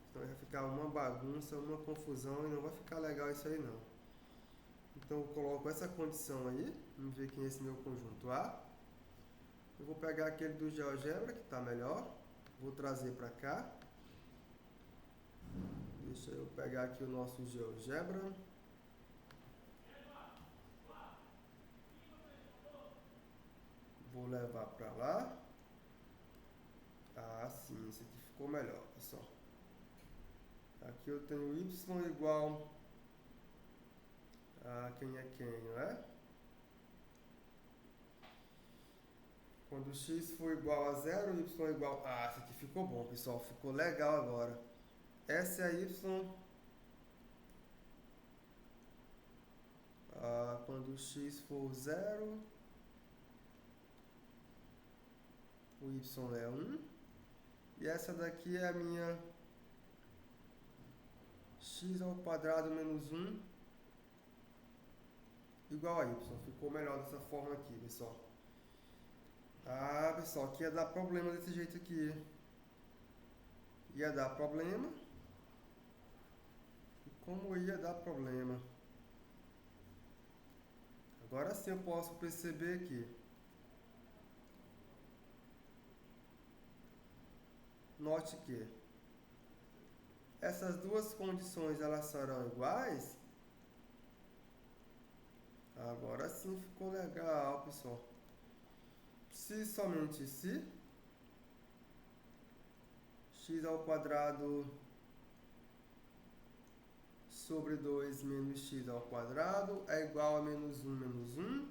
Então vai ficar uma bagunça, uma confusão e não vai ficar legal isso aí não. Então eu coloco essa condição aí. Vamos ver quem é esse meu conjunto A. Eu vou pegar aquele do GeoGebra que está melhor. Vou trazer para cá. Deixa eu pegar aqui o nosso GeoGebra. Vou levar para lá. Ah, sim, esse aqui ficou melhor, pessoal. Aqui eu tenho y igual a quem é quem, não é? Quando x for igual a 0, y igual... Ah, esse aqui ficou bom, pessoal. Ficou legal agora. Essa é a y... quando x for 0, o y é 1. E essa daqui é a minha x ao quadrado menos 1 igual a y. Ficou melhor dessa forma aqui, pessoal. Ah, pessoal, aqui ia dar problema desse jeito aqui. Ia dar problema. E como ia dar problema? Agora sim eu posso perceber que note que essas duas condições elas serão iguais. Agora sim ficou legal, pessoal. Se somente se x ao quadrado sobre 2 menos x ao quadrado é igual a menos 1 menos 1.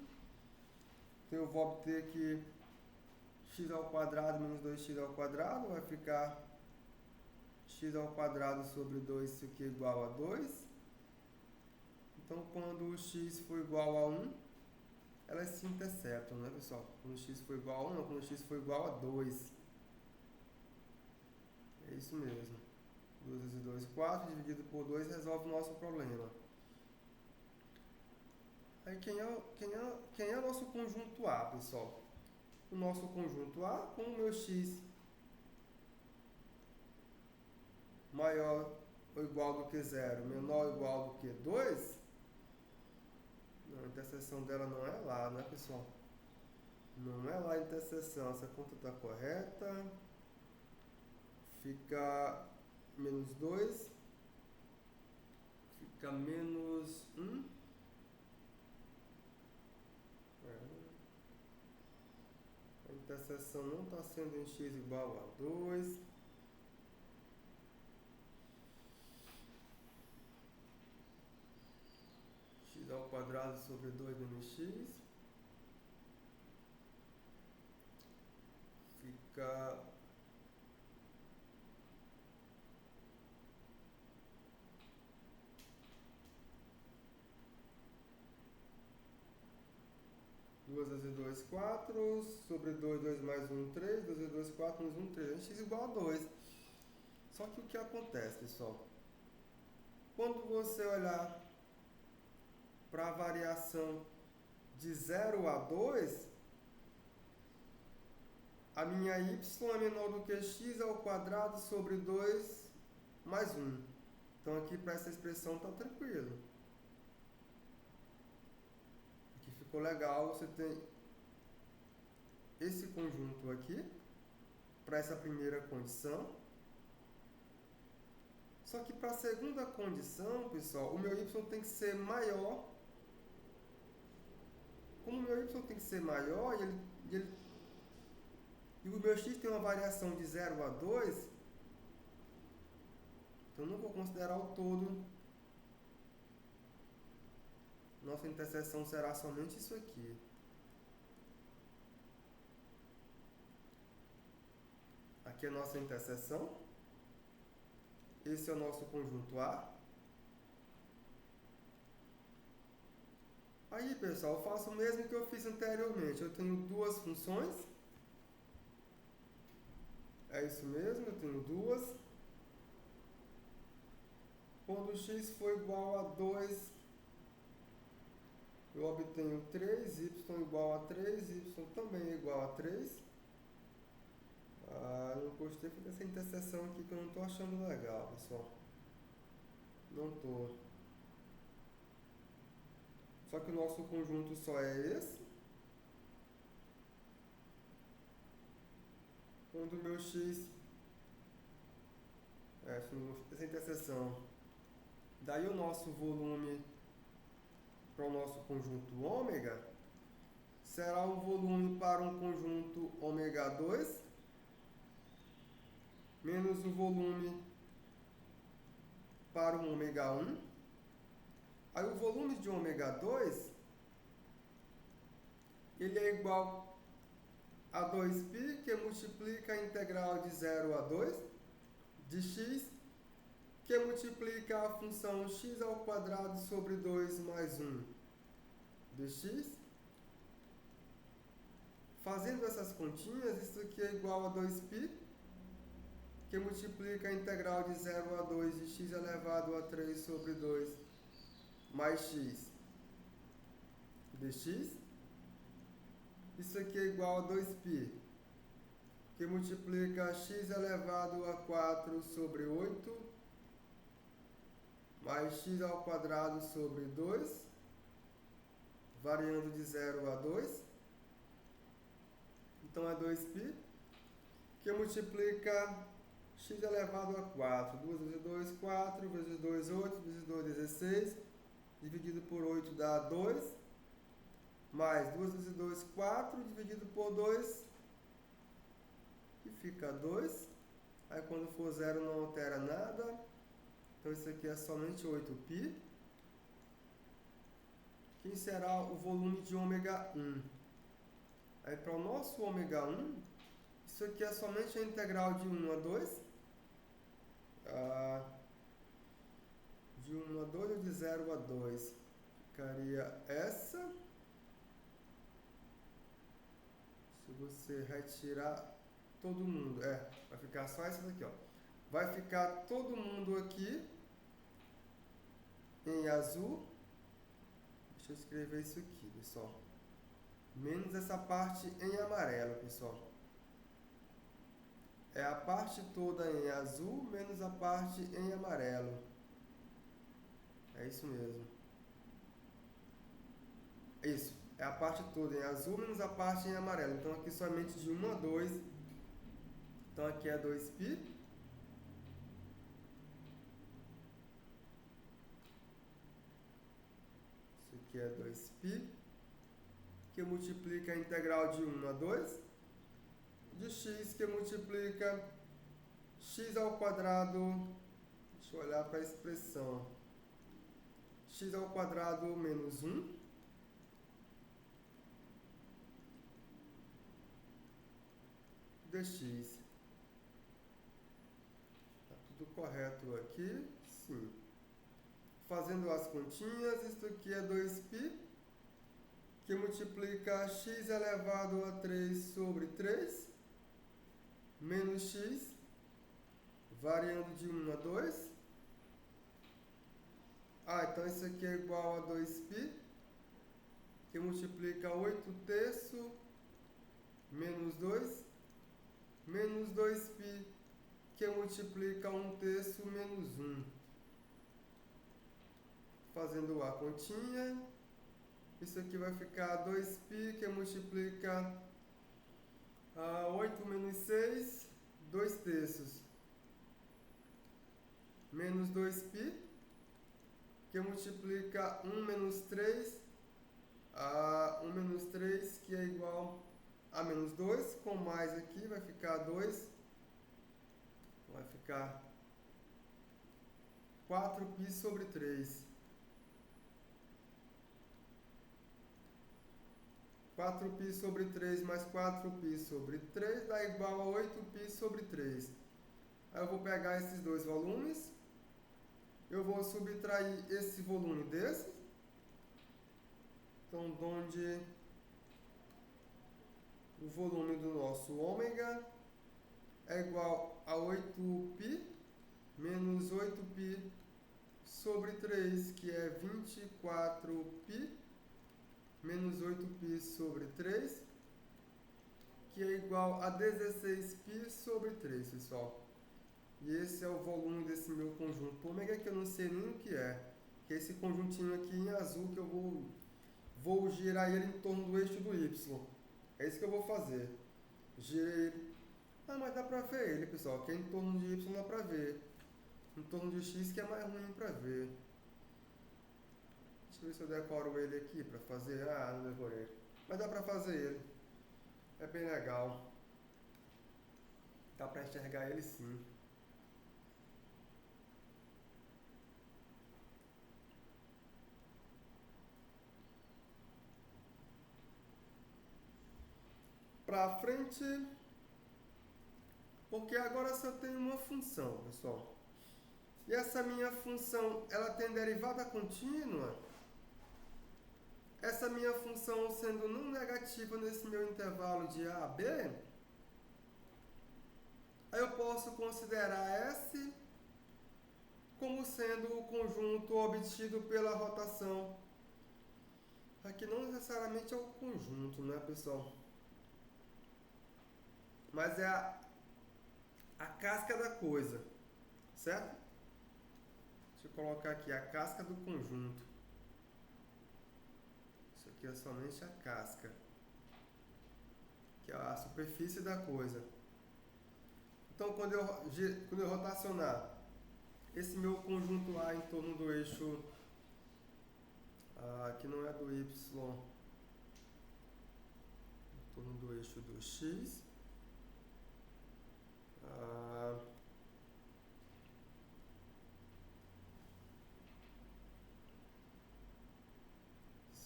Então eu vou obter que x ao quadrado menos 2x ao quadrado vai ficar x ao quadrado sobre 2, isso aqui é igual a 2. Então quando o x for igual a 1, elas se interceptam, né, pessoal? Quando o x for igual a 1, não, quando o x for igual a 2. É isso mesmo. 2 vezes 2, 4, dividido por 2 resolve o nosso problema. Aí quem é o nosso conjunto A, pessoal? O nosso conjunto A com o meu x maior ou igual do que 0, menor ou igual do que 2, Não, a interseção dela não é lá, né, pessoal? Não é lá a interseção. Essa conta está correta. Fica menos 2. Fica menos 1. A interseção não está sendo em x igual a 2. X ao quadrado sobre 2 menos x. Fica 2 vezes 2, 4, sobre 2, 2 mais 1, 3, 2 vezes 2, 4, menos 1, 3, x igual a 2. Só que o que acontece, pessoal? Quando você olhar para a variação de 0 a 2, a minha y é menor do que x ao quadrado sobre 2 mais 1. Então aqui para essa expressão está tranquilo. Aqui ficou legal, você tem esse conjunto aqui para essa primeira condição. Só que para a segunda condição, pessoal, o meu y tem que ser maior. Como o meu y tem que ser maior e o meu x tem uma variação de 0 a 2, então eu não vou considerar o todo. Nossa interseção será somente isso aqui. Aqui é a nossa interseção. Esse é o nosso conjunto A. Aí, pessoal, eu faço o mesmo que eu fiz anteriormente. Eu tenho duas funções. É isso mesmo, eu tenho duas. Quando x for igual a 2, eu obtenho 3, y igual a 3, y também é igual a 3. Eu gostei dessa interseção aqui que eu não estou achando legal, pessoal. Não estou. Só que o nosso conjunto só é esse. Quando o meu x... essa interseção. Daí o nosso volume para o nosso conjunto ômega será o volume para um conjunto ômega 2 menos o volume para um ômega 1. Aí o volume de ômega 2 ele é igual a 2π, que multiplica a integral de 0 a 2 de x, que multiplica a função x ao quadrado sobre 2 mais 1 dx. Fazendo essas continhas, isso aqui é igual a 2π, que multiplica a integral de 0 a 2 de x elevado a 3 sobre 2 mais x dx. Isso aqui é igual a 2π, que multiplica x elevado a 4 sobre 8 mais x ao quadrado sobre 2, variando de 0 a 2. Então é 2π, que multiplica x elevado a 4. 2 vezes 2, 4, vezes 2, 8, vezes 2, 16, dividido por 8 dá 2, mais 2 vezes 2, 4, dividido por 2, e fica 2. Aí quando for 0 não altera nada. Então isso aqui é somente 8π. Que será o volume de ômega 1. Aí para o nosso ômega 1, isso aqui é somente a integral de 1 a 2. De 1 a 2 ou de 0 a 2? Ficaria essa. Se você retirar todo mundo, vai ficar só essa daqui, ó. Vai ficar todo mundo aqui em azul. Deixa eu escrever isso aqui, pessoal. Menos essa parte em amarelo, pessoal. É a parte toda em azul, menos a parte em amarelo. É isso mesmo. Isso, é a parte toda em azul menos a parte em amarelo. Então aqui somente de 1 a 2. Então aqui é 2π. Isso aqui é 2π. Que multiplica a integral de 1 a 2. De x que multiplica x ao quadrado. Deixa eu olhar para a expressão. X ao quadrado menos 1. Dx. Tá tudo correto aqui? Sim. Fazendo as continhas, isso aqui é 2π, que multiplica x elevado a 3 sobre 3, menos x, variando de 1 a 2. Então isso aqui é igual a 2π, que multiplica 8 terços, menos 2, menos 2π, que multiplica 1 terço, menos 1. Fazendo a continha, isso aqui vai ficar 2π, que multiplica 8 menos 6, 2 terços, menos 2π, que multiplica 1 menos 3, 1 menos 3, que é igual a menos 2, com mais aqui vai ficar 2, vai ficar 4π sobre 3. 4π sobre 3 mais 4π sobre 3 dá igual a 8π sobre 3. Aí eu vou pegar esses dois volumes, eu vou subtrair esse volume desse, então onde o volume do nosso ômega é igual a 8π menos 8π sobre 3, que é 24π menos 8π sobre 3, que é igual a 16π sobre 3, pessoal. E esse é o volume desse meu conjunto ômega, que eu não sei nem o que é. Que é esse conjuntinho aqui em azul, que eu vou girar ele em torno do eixo do y. É isso que eu vou fazer. Girei ele. Mas dá pra ver ele, pessoal, que é em torno de y dá pra ver. Em torno de x que é mais ruim pra ver. Deixa eu ver se eu decoro ele aqui pra fazer. Não decorei. Mas dá pra fazer ele. É bem legal. Dá pra enxergar ele sim. Pra frente. Porque agora só tem uma função, pessoal. E essa minha função, ela tem derivada contínua. Essa minha função sendo não negativa nesse meu intervalo de A a B, aí eu posso considerar S como sendo o conjunto obtido pela rotação. Aqui não necessariamente é o conjunto, né, pessoal? Mas é a casca da coisa, certo? Deixa eu colocar aqui a casca do conjunto. Isso aqui é somente a casca, que é a superfície da coisa. Então, quando eu rotacionar esse meu conjunto A em torno do eixo, que não é do Y, em torno do eixo do X,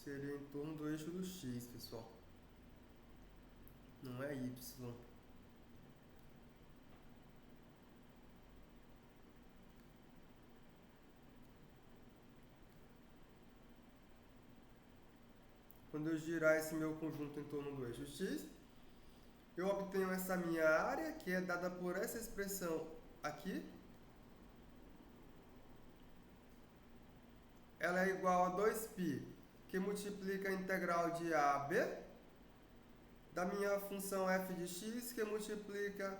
seria em torno do eixo do X, pessoal. Não é Y. Quando eu girar esse meu conjunto em torno do eixo X, eu obtenho essa minha área, que é dada por essa expressão aqui. Ela é igual a 2π, que multiplica a integral de A a B, da minha função f de x, que multiplica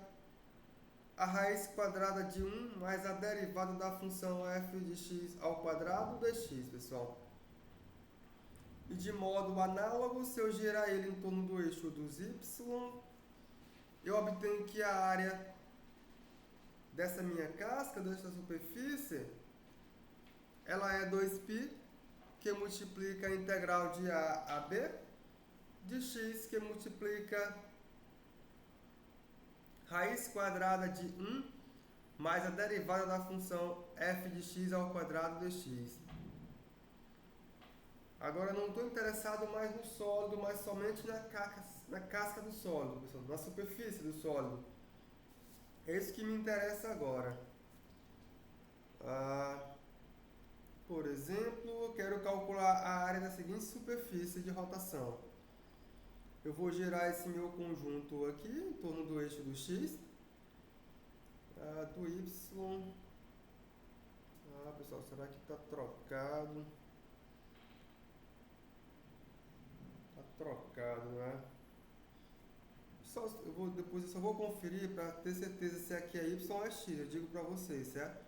a raiz quadrada de 1 mais a derivada da função f de x ao quadrado dx, pessoal. E de modo análogo, se eu girar ele em torno do eixo dos y, eu obtenho que a área dessa minha casca, dessa superfície, ela é 2π, que multiplica a integral de a a b, de x, que multiplica raiz quadrada de 1 mais a derivada da função f de x ao quadrado dx. Agora, eu não estou interessado mais no sólido, mas somente na casca do sólido, pessoal, na superfície do sólido. É isso que me interessa agora. Por exemplo, eu quero calcular a área da seguinte superfície de rotação. Eu vou gerar esse meu conjunto aqui, em torno do eixo do x, do y. Pessoal, será que está trocado? Está trocado, não é? Depois eu só vou conferir para ter certeza se aqui é y ou é x. Eu digo para vocês, certo?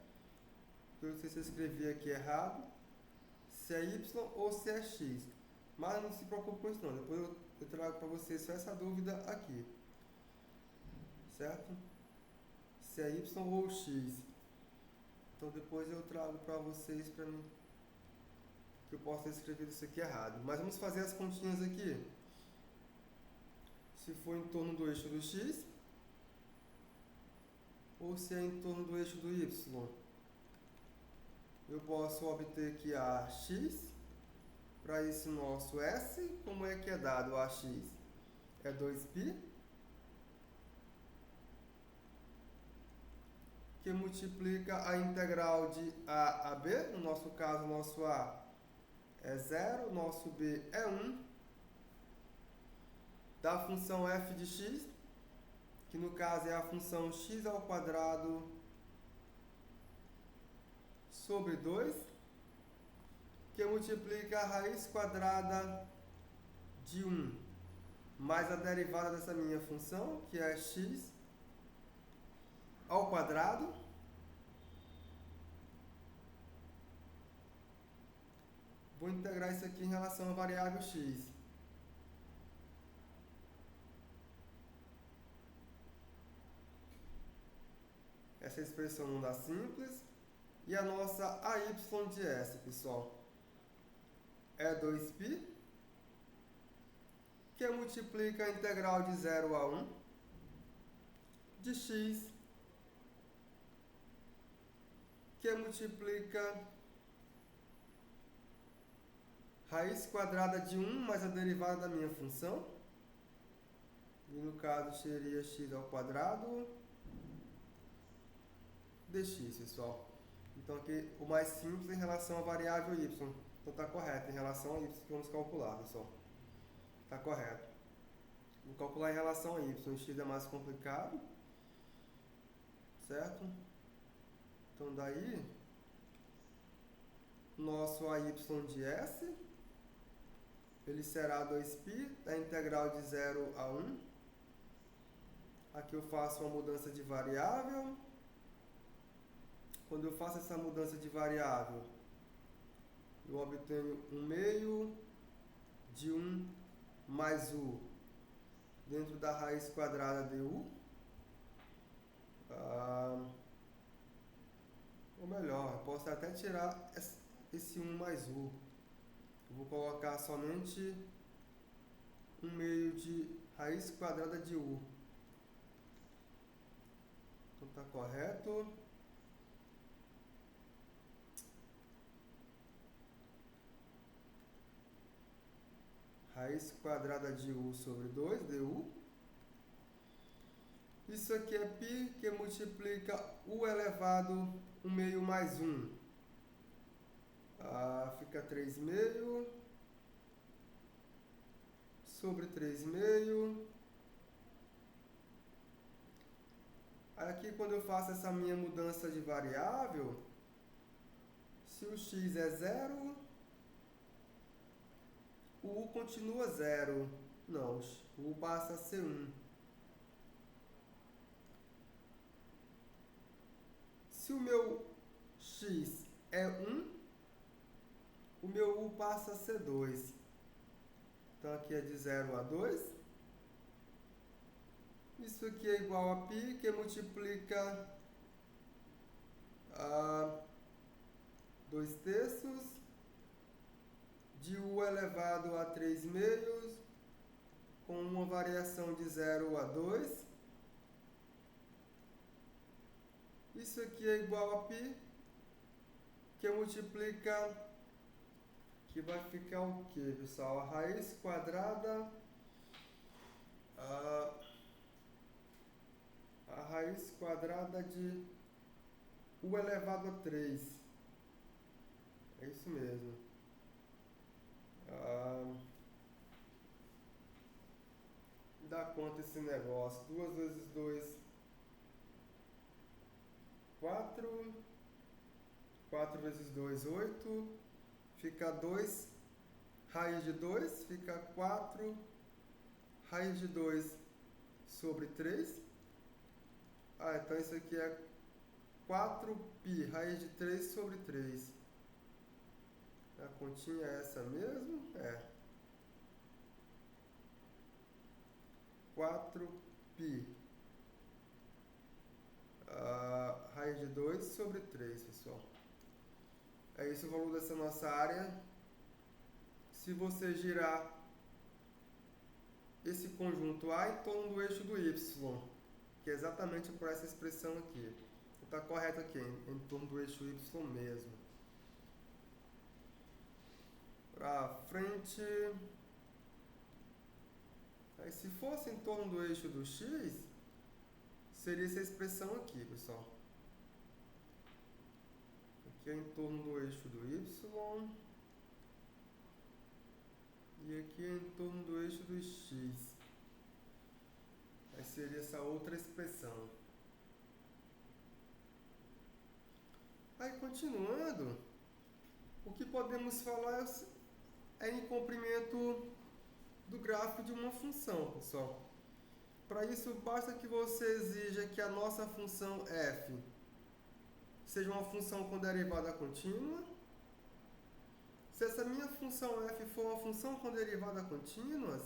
Porque eu não sei se eu escrevi aqui errado, se é y ou se é x. Mas não se preocupe com isso não. Depois eu trago para vocês só essa dúvida aqui. Certo? Se é y ou x. Então depois eu trago para vocês para mim que eu posso ter escrevido isso aqui errado. Mas vamos fazer as continhas aqui. Se for em torno do eixo do x ou se é em torno do eixo do y. Eu posso obter que a x, para esse nosso S, como é que é dado a x? É 2π, que multiplica a integral de a a b, no nosso caso, nosso a é 0, nosso b é 1, da função f de x, que no caso é a função x ao quadrado sobre 2, que multiplica a raiz quadrada de 1 mais a derivada dessa minha função, que é x ao quadrado, vou integrar isso aqui em relação à variável x. Essa expressão não dá simples. E a nossa AY de S, pessoal, é 2π, que multiplica a integral de 0 a 1 de x, que multiplica raiz quadrada de 1 mais a derivada da minha função, e no caso seria x ao quadrado dx, pessoal. Então aqui o mais simples em relação à variável y. Então está correto em relação a y que vamos calcular, pessoal. Está correto. Vou calcular em relação a y. O x é mais complicado. Certo? Então daí, nosso AY de S, ele será 2π da integral de 0 a 1. Aqui eu faço uma mudança de variável. Quando eu faço essa mudança de variável, eu obtenho 1/2 de 1 mais u dentro da raiz quadrada de u. Ou melhor, eu posso até tirar esse 1 mais u. Eu vou colocar somente 1/2 de raiz quadrada de u. Então está correto. Raiz quadrada de u sobre 2, du. Isso aqui é π, que multiplica u elevado 1/2 mais 1. Fica 3/2 sobre 3/2. Aqui, quando eu faço essa minha mudança de variável, se o x é 0, o u continua 0. Não, o u passa a ser 1. Se o meu x é 1, o meu u passa a ser 2. Então aqui é de 0 a 2. Isso aqui é igual a π, que multiplica a 2 terços de u elevado a 3 meios com uma variação de 0 a 2. Isso aqui é igual a π, que multiplica, que vai ficar o quê, pessoal? A raiz quadrada, a raiz quadrada de u elevado a 3. É isso mesmo. Dá quanto esse negócio? 2 vezes 2, 4. 4 vezes 2, 8. Fica 2. Raiz de 2 fica 4. Raiz de 2 sobre 3. Então isso aqui é 4π. Raiz de 3 sobre 3. A continha é essa mesmo? 4π. Raiz de 2 sobre 3, pessoal. É isso o valor dessa nossa área. Se você girar esse conjunto A em torno do eixo do Y, que é exatamente por essa expressão aqui. Está correto aqui, em torno do eixo Y mesmo. Para frente. Aí, se fosse em torno do eixo do X, seria essa expressão aqui, pessoal. Aqui é em torno do eixo do Y. E aqui é em torno do eixo do X. Aí seria essa outra expressão. Aí, continuando, o que podemos falar é em comprimento do gráfico de uma função, pessoal. Para isso, basta que você exija que a nossa função f seja uma função com derivada contínua. Se essa minha função f for uma função com derivada contínua,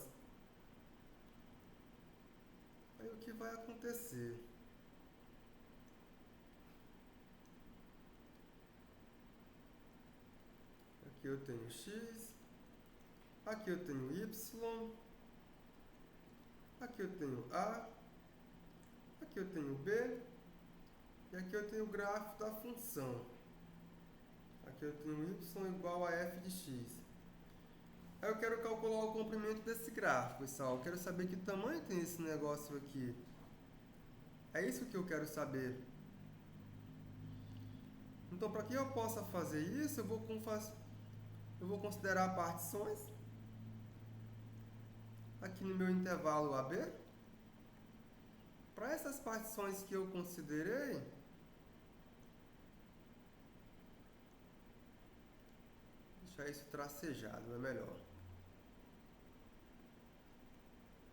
aí o que vai acontecer? Aqui eu tenho x, aqui eu tenho y, aqui eu tenho a, aqui eu tenho b, e aqui eu tenho o gráfico da função. Aqui eu tenho y igual a f de x. Aí eu quero calcular o comprimento desse gráfico, pessoal. Eu quero saber que tamanho tem esse negócio aqui. É isso que eu quero saber. Então, para que eu possa fazer isso, eu vou considerar partições. Aqui no meu intervalo AB. Para essas partições que eu considerei, deixar isso tracejado, é melhor.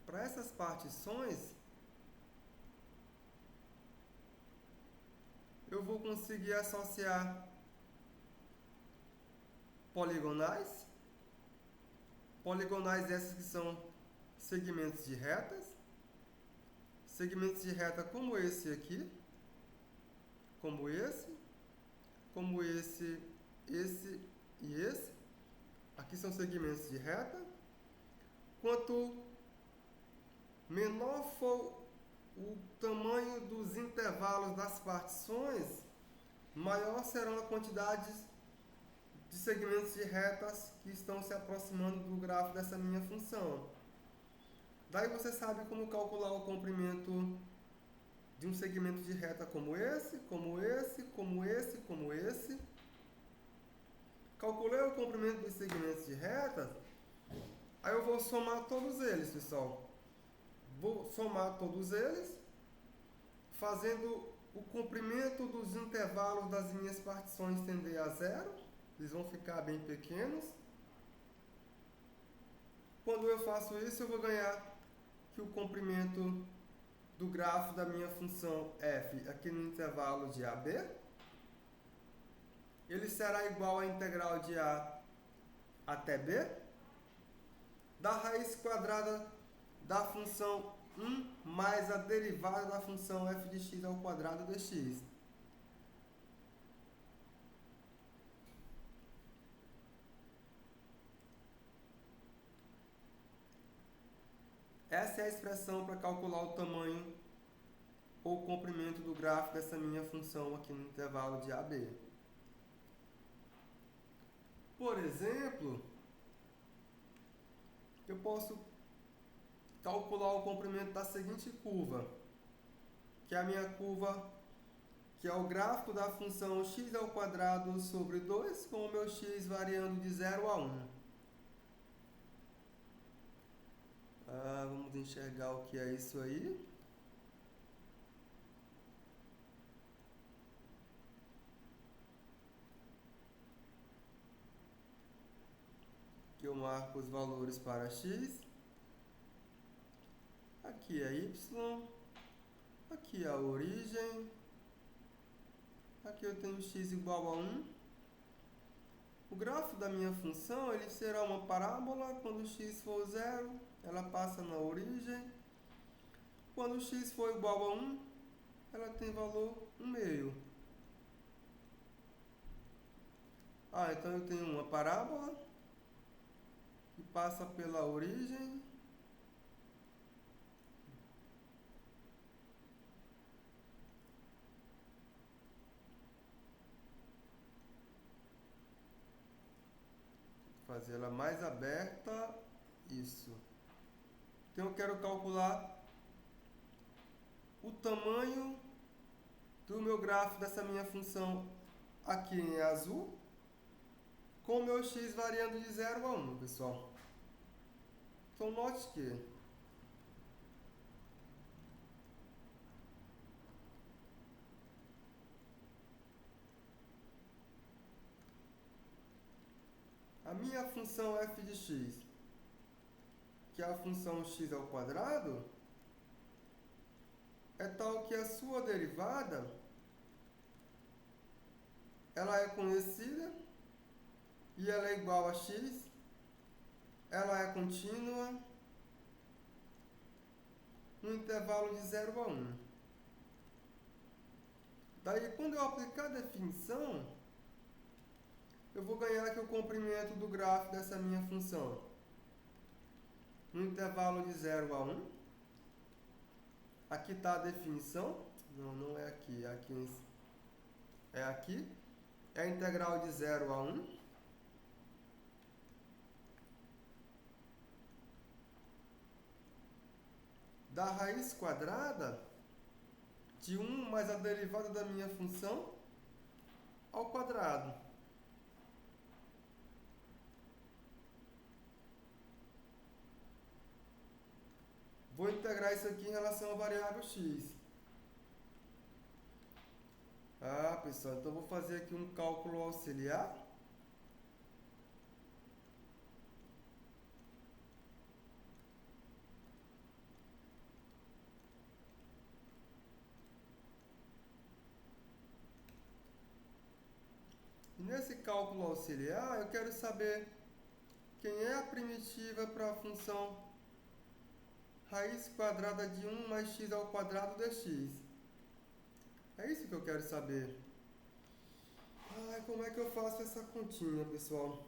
Para essas partições, eu vou conseguir associar poligonais. Poligonais esses que são segmentos de retas. Segmentos de reta como esse aqui, como esse, esse e esse. Aqui são segmentos de reta. Quanto menor for o tamanho dos intervalos das partições, maior serão a quantidade de segmentos de retas que estão se aproximando do gráfico dessa minha função. Daí você sabe como calcular o comprimento de um segmento de reta como esse, como esse, como esse, como esse. Calculei o comprimento dos segmentos de reta, aí eu vou somar todos eles, pessoal. Vou somar todos eles, fazendo o comprimento dos intervalos das minhas partições tender a zero. Eles vão ficar bem pequenos. Quando eu faço isso, eu vou ganhar que o comprimento do gráfico da minha função f aqui no intervalo de AB, ele será igual à integral de A até B. da raiz quadrada da função 1 mais a derivada da função f de x ao quadrado dx. Essa é a expressão para calcular o tamanho ou comprimento do gráfico dessa minha função aqui no intervalo de AB. Por exemplo, eu posso calcular o comprimento da seguinte curva, que é a minha curva, que é o gráfico da função x ao quadrado sobre 2, com o meu x variando de 0 a 1. Vamos enxergar o que é isso aí. Aqui eu marco os valores para x. Aqui é y. Aqui é a origem. Aqui eu tenho x igual a 1. O gráfico da minha função ele será uma parábola. Quando x for 0, ela passa na origem. Quando x for igual a 1, ela tem valor 1/2. Então eu tenho uma parábola que passa pela origem. Fazer ela mais aberta. Isso. Então eu quero calcular o tamanho do meu gráfico dessa minha função aqui em azul, com o meu x variando de 0 a 1, pessoal. Então note que a minha função f de x, que é a função x ao quadrado, é tal que a sua derivada ela é conhecida e ela é igual a x, ela é contínua no intervalo de 0 a 1. Daí, quando eu aplicar a definição, eu vou ganhar aqui o comprimento do gráfico dessa minha função no intervalo de 0 a 1. Aqui está a definição. Não é aqui. É aqui. É a integral de 0 a 1. Da raiz quadrada de 1 mais a derivada da minha função ao quadrado. Vou integrar isso aqui em relação à variável x. Pessoal, então vou fazer aqui um cálculo auxiliar. E nesse cálculo auxiliar, eu quero saber quem é a primitiva para a função raiz quadrada de 1 mais x ao quadrado dx. É isso que eu quero saber. Como é que eu faço essa continha, pessoal?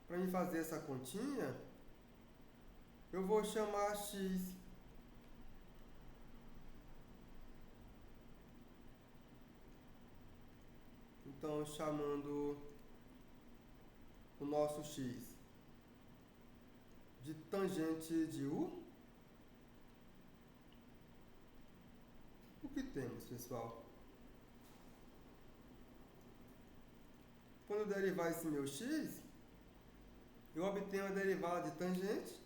Para mim fazer essa continha, eu vou chamar x então chamando o nosso x de tangente de u. O que temos, pessoal? Quando eu derivar esse meu x, eu obtenho a derivada de tangente,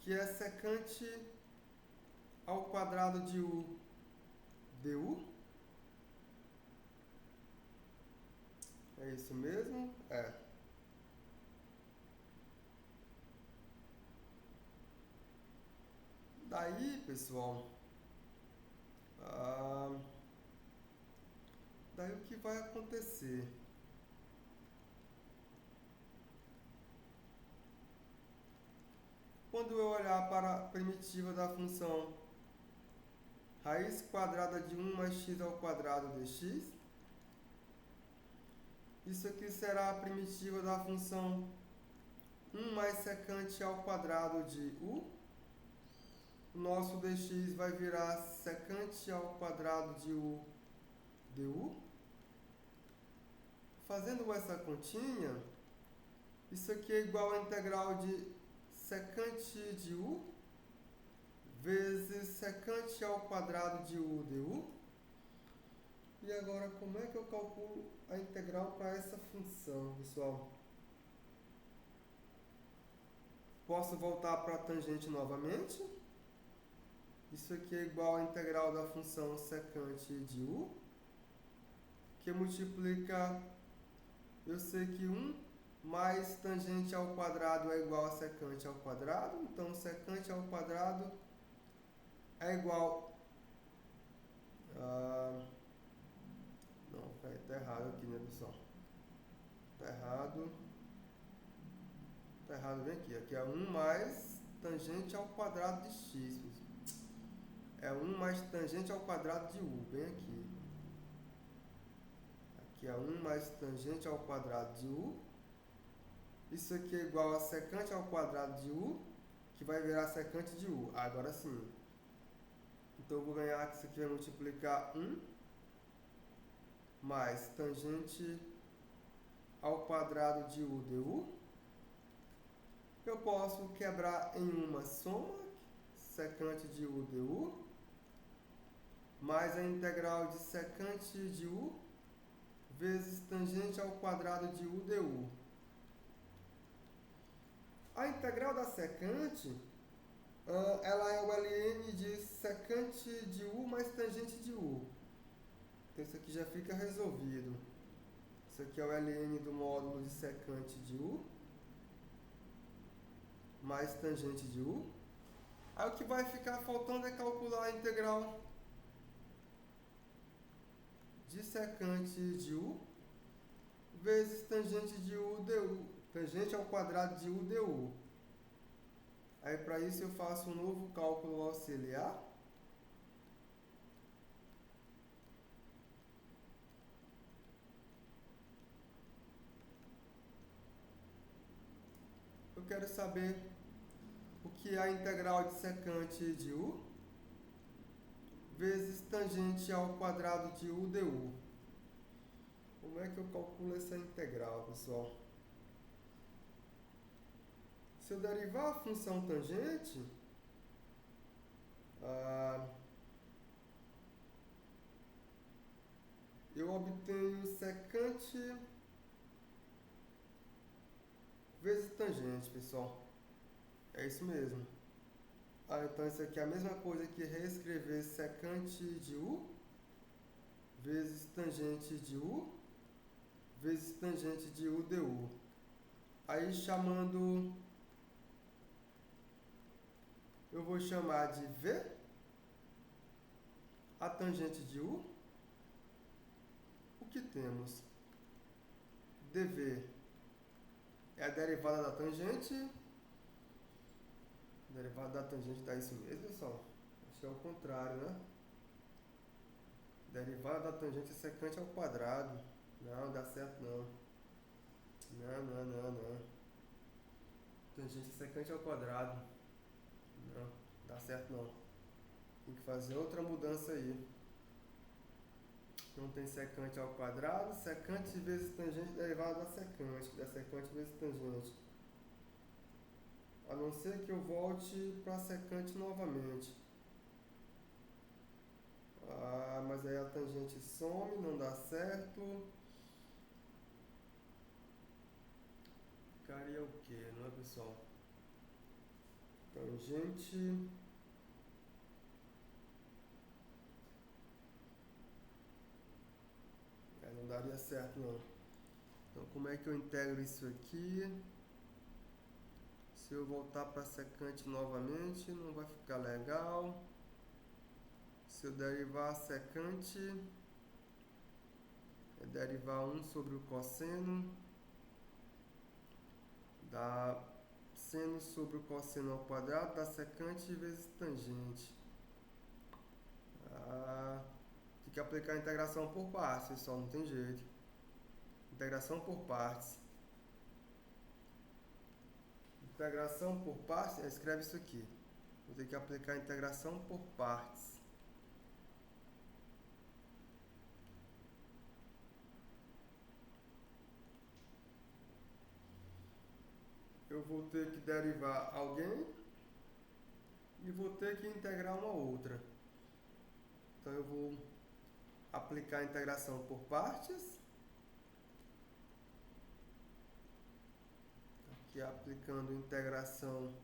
que é secante ao quadrado de u du. É isso mesmo? Daí, pessoal, Daí o que vai acontecer? Quando eu olhar para a primitiva da função raiz quadrada de 1 mais x ao quadrado dx, isso aqui será a primitiva da função 1 mais secante ao quadrado de u. O nosso dx vai virar secante ao quadrado de u du. Fazendo essa continha, isso aqui é igual a integral de secante de u vezes secante ao quadrado de u du. E agora, como é que eu calculo a integral para essa função, pessoal? Posso voltar para a tangente novamente. Isso aqui é igual a integral da função secante de u, que multiplica, eu sei que 1 mais tangente ao quadrado é igual a secante ao quadrado, então secante ao quadrado é igual a... Não, tá errado aqui, né, pessoal? Tá errado bem aqui. Aqui é 1 mais tangente ao quadrado de x. É 1 mais tangente ao quadrado de u, bem aqui. Aqui é 1 mais tangente ao quadrado de u. Isso aqui é igual a secante ao quadrado de u, que vai virar secante de u. Agora sim. Então eu vou ganhar que isso aqui vai multiplicar 1 mais tangente ao quadrado de u du. Eu posso quebrar em uma soma, secante de u du, mais a integral de secante de u vezes tangente ao quadrado de u du. A integral da secante, ela é o ln de secante de u mais tangente de u. Então isso aqui já fica resolvido. Isso aqui é o ln do módulo de secante de u mais tangente de u. Aí o que vai ficar faltando é calcular a integral de secante de u vezes tangente de u du, tangente ao quadrado de u du. Aí para isso eu faço um novo cálculo auxiliar. Eu quero saber o que é a integral de secante de u vezes tangente ao quadrado de u du. Como é que eu calculo essa integral, pessoal? Se eu derivar a função tangente, eu obtenho secante vezes tangente, pessoal. É isso mesmo. Então isso aqui é a mesma coisa que reescrever secante de u vezes tangente de u vezes tangente de u du. Aí chamando, eu vou chamar de v a tangente de u. O que temos? dv é a derivada da tangente. A derivada da tangente dá isso mesmo, pessoal? Acho que é o contrário, né? Derivada da tangente é secante ao quadrado. Não, dá certo não. Não. Tangente é secante ao quadrado. Não, dá certo não. Tem que fazer outra mudança aí. Não tem secante ao quadrado, secante vezes tangente derivada da secante vezes tangente. A não ser que eu volte para a secante novamente. Mas aí a tangente some, não dá certo. Ficaria o que, não é, pessoal? Tangente não daria certo não. Então como é que eu integro isso aqui? Se eu voltar para secante novamente, não vai ficar legal. Se eu derivar a secante, derivar 1 sobre o cosseno da seno sobre o cosseno ao quadrado da secante vezes tangente. Tem que aplicar a integração por partes, pessoal, não tem jeito. Integração por partes. Integração por partes, escreve isso aqui. Vou ter que aplicar a integração por partes. Eu vou ter que derivar alguém e vou ter que integrar uma outra. Então eu vou aplicar a integração por partes. Aqui aplicando integração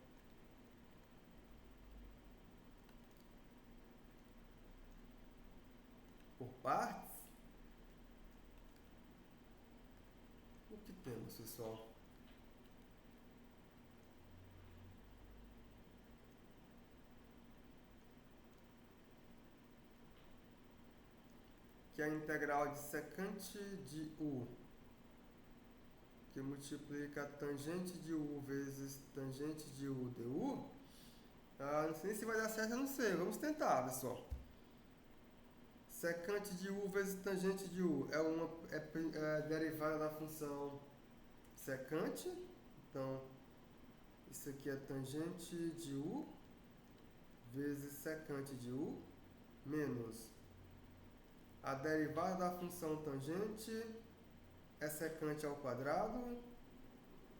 por partes. O que temos, pessoal? Que é a integral de secante de u, que multiplica tangente de u vezes tangente de u du. Não sei se vai dar certo, eu não sei. Vamos tentar, pessoal. Secante de u vezes tangente de u é derivada da função secante. Então, isso aqui é tangente de u vezes secante de u menos a derivada da função tangente é secante ao quadrado.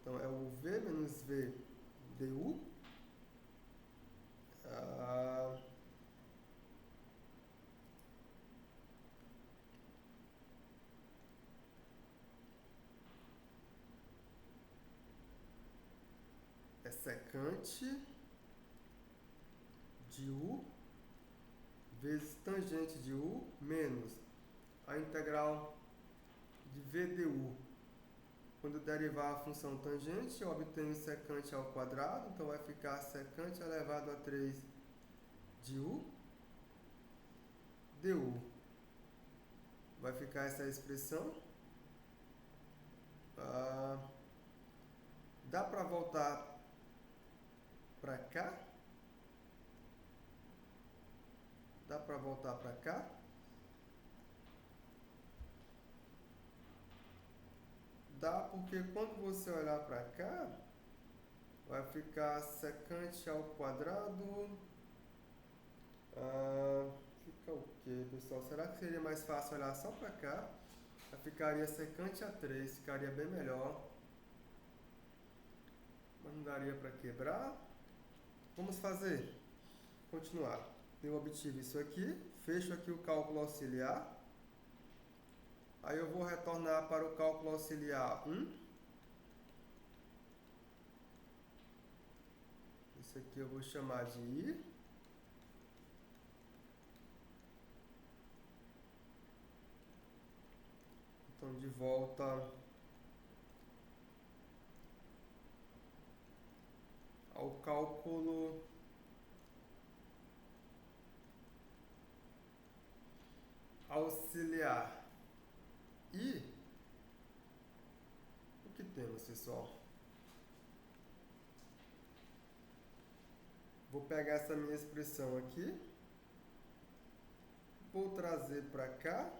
Então, é o v menos v du. É secante de u vezes tangente de u menos a integral de v du. Quando eu derivar a função tangente, eu obtenho secante ao quadrado, então vai ficar secante elevado a 3 de u du. Vai ficar essa expressão. Dá para voltar para cá? Dá para voltar para cá? Dá, porque quando você olhar para cá, vai ficar secante ao quadrado. Fica o quê, pessoal? Será que seria mais fácil olhar só para cá? Ficaria secante a 3, ficaria bem melhor. Mas não daria para quebrar. Vamos fazer? Continuar. Eu obtive isso aqui, fecho aqui o cálculo auxiliar. Aí eu vou retornar para o cálculo auxiliar 1. Isso aqui eu vou chamar de I. Então, de volta ao cálculo auxiliar. E o que temos, pessoal? Vou pegar essa minha expressão aqui, vou trazer para cá.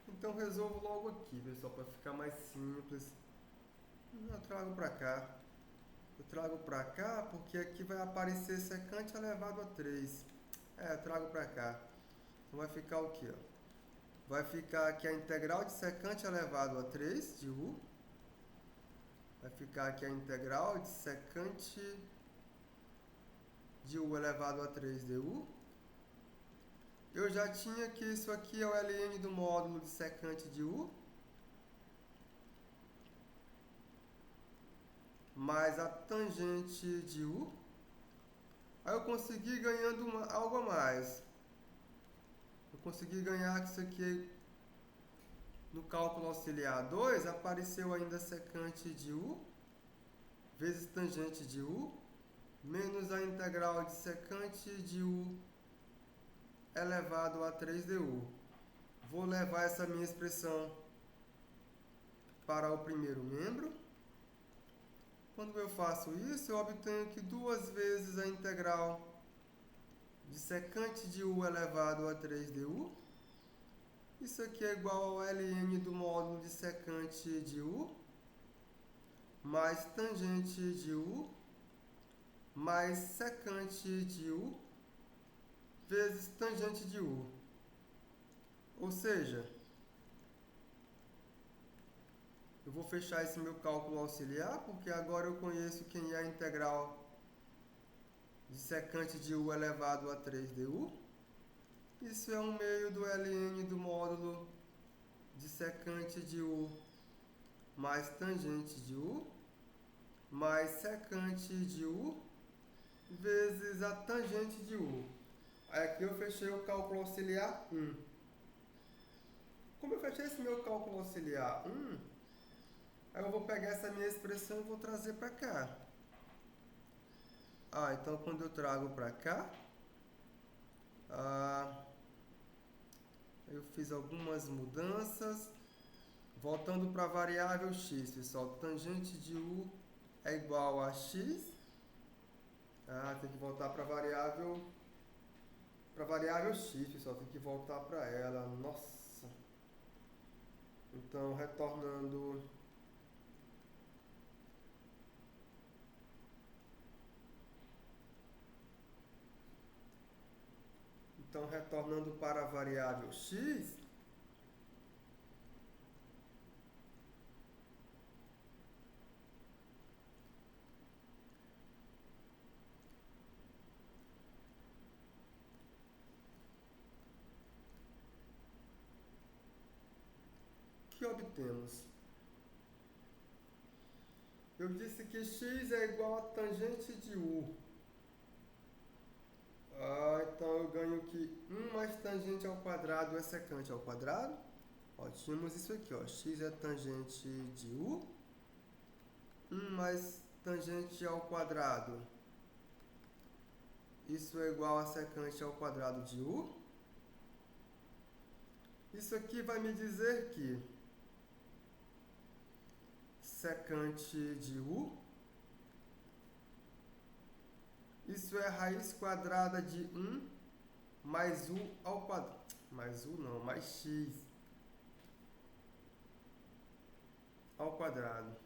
Então resolvo logo aqui, pessoal, para ficar mais simples. Eu trago para cá. Eu trago para cá porque aqui vai aparecer secante elevado a 3. Eu trago para cá. Então vai ficar o quê? Vai ficar aqui a integral de secante elevado a 3 de u. Vai ficar aqui a integral de secante de u elevado a 3 du. Eu já tinha que isso aqui é o ln do módulo de secante de u. Mais a tangente de u. Aí eu consegui ganhando algo a mais. Eu consegui ganhar que isso aqui no cálculo auxiliar 2 apareceu ainda secante de u vezes tangente de u menos a integral de secante de u elevado a 3 du. vou levar essa minha expressão para o primeiro membro. Quando eu faço isso, eu obtenho que 2 vezes a integral de secante de u elevado a 3du. Isso aqui é igual ao ln do módulo de secante de u, mais tangente de u, mais secante de u, vezes tangente de u. Ou seja, eu vou fechar esse meu cálculo auxiliar, porque agora eu conheço quem é a integral de secante de u elevado a 3du. Isso é 1/2 do ln do módulo de secante de u mais tangente de u, mais secante de u, vezes a tangente de u. Aí aqui eu fechei o cálculo auxiliar 1. Como eu fechei esse meu cálculo auxiliar 1, aí eu vou pegar essa minha expressão e vou trazer para cá. Então quando eu trago para cá, eu fiz algumas mudanças. Voltando para a variável x, pessoal, tangente de u é igual a x. Tem que voltar para a variável x, pessoal, tem que voltar para ela. Nossa. Então, retornando para a variável x, o que obtemos? Eu disse que x é igual a tangente de u. Então eu ganho que 1 mais tangente ao quadrado é secante ao quadrado. Tínhamos isso aqui, x é tangente de u. 1 mais tangente ao quadrado. Isso é igual a secante ao quadrado de u. Isso aqui vai me dizer que secante de u, isso é raiz quadrada de 1 mais u ao quadrado. Mais x ao quadrado.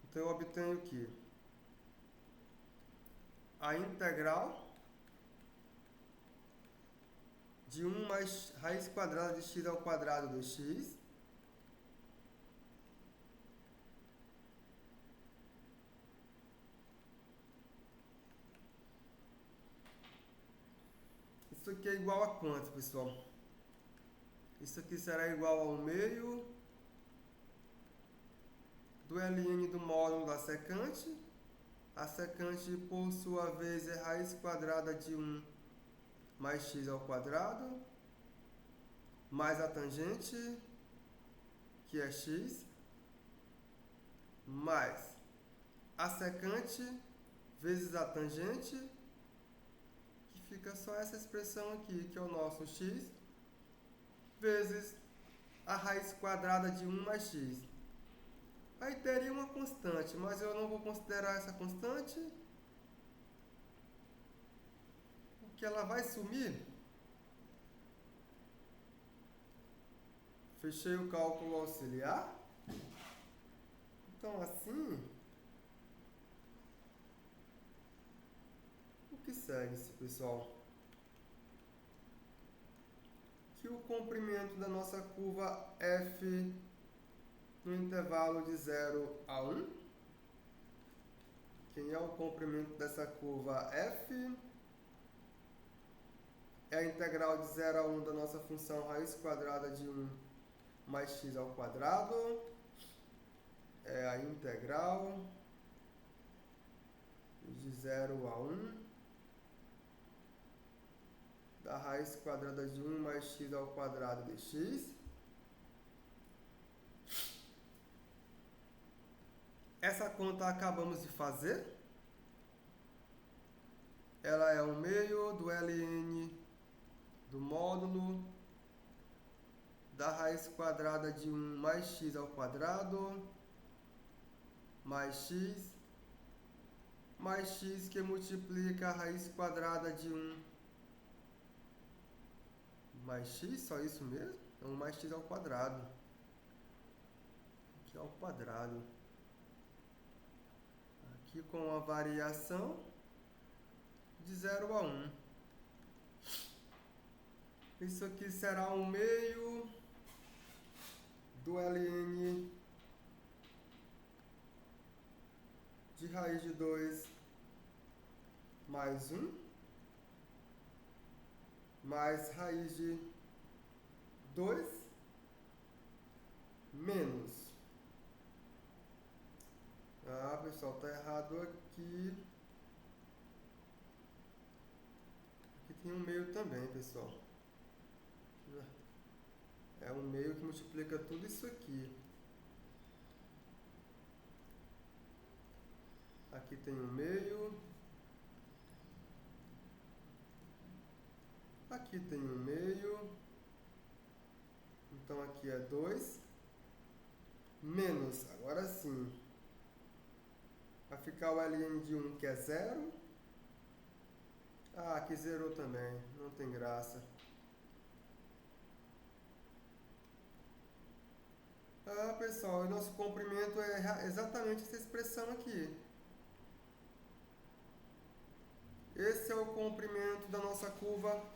Então eu obtenho que a integral de 1 mais raiz quadrada de x ao quadrado dx isso aqui é igual a quanto, pessoal? Isso aqui será igual ao meio do ln do módulo da secante. A secante, por sua vez, é raiz quadrada de 1 mais x ao quadrado, mais a tangente, que é x, mais a secante vezes a tangente, que fica só essa expressão aqui, que é o nosso x, vezes a raiz quadrada de 1 mais x. Aí teria uma constante, mas eu não vou considerar essa constante, porque ela vai sumir. Fechei o cálculo auxiliar. Então, assim, o que segue-se, pessoal? Que o comprimento da nossa curva f no intervalo de 0 a 1. Quem é o comprimento dessa curva f? É a integral de 0 a 1 da nossa função raiz quadrada de 1 mais x ao quadrado. É a integral de 0 a 1 da raiz quadrada de 1 mais x ao quadrado de x. Essa conta acabamos de fazer. Ela é 1/2 do ln do módulo da raiz quadrada de 1 mais x ao quadrado mais x que multiplica a raiz quadrada de 1 mais x, só isso mesmo? É 1 mais x ao quadrado. Aqui ao quadrado. Aqui com a variação de 0 a 1. Isso aqui será 1/2 do ln de raiz de 2 mais 1 mais raiz de 2 menos. Ah, pessoal, tá errado aqui. Aqui tem 1/2 também, pessoal. É 1/2 que multiplica tudo isso aqui. Aqui tem 1/2. Aqui tem 1/2. Então aqui é 2. Menos, agora sim. Vai ficar o ln de 1 que é 0. Ah, aqui zerou também. Não tem graça. Ah, pessoal, o nosso comprimento é exatamente essa expressão aqui. Esse é o comprimento da nossa curva.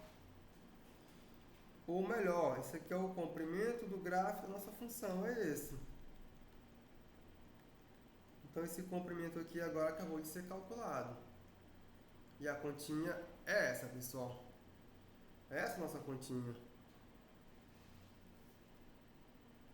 Ou melhor, esse aqui é o comprimento do gráfico da nossa função, é esse. Então esse comprimento aqui agora acabou de ser calculado. E a continha é essa, pessoal. É essa a nossa continha.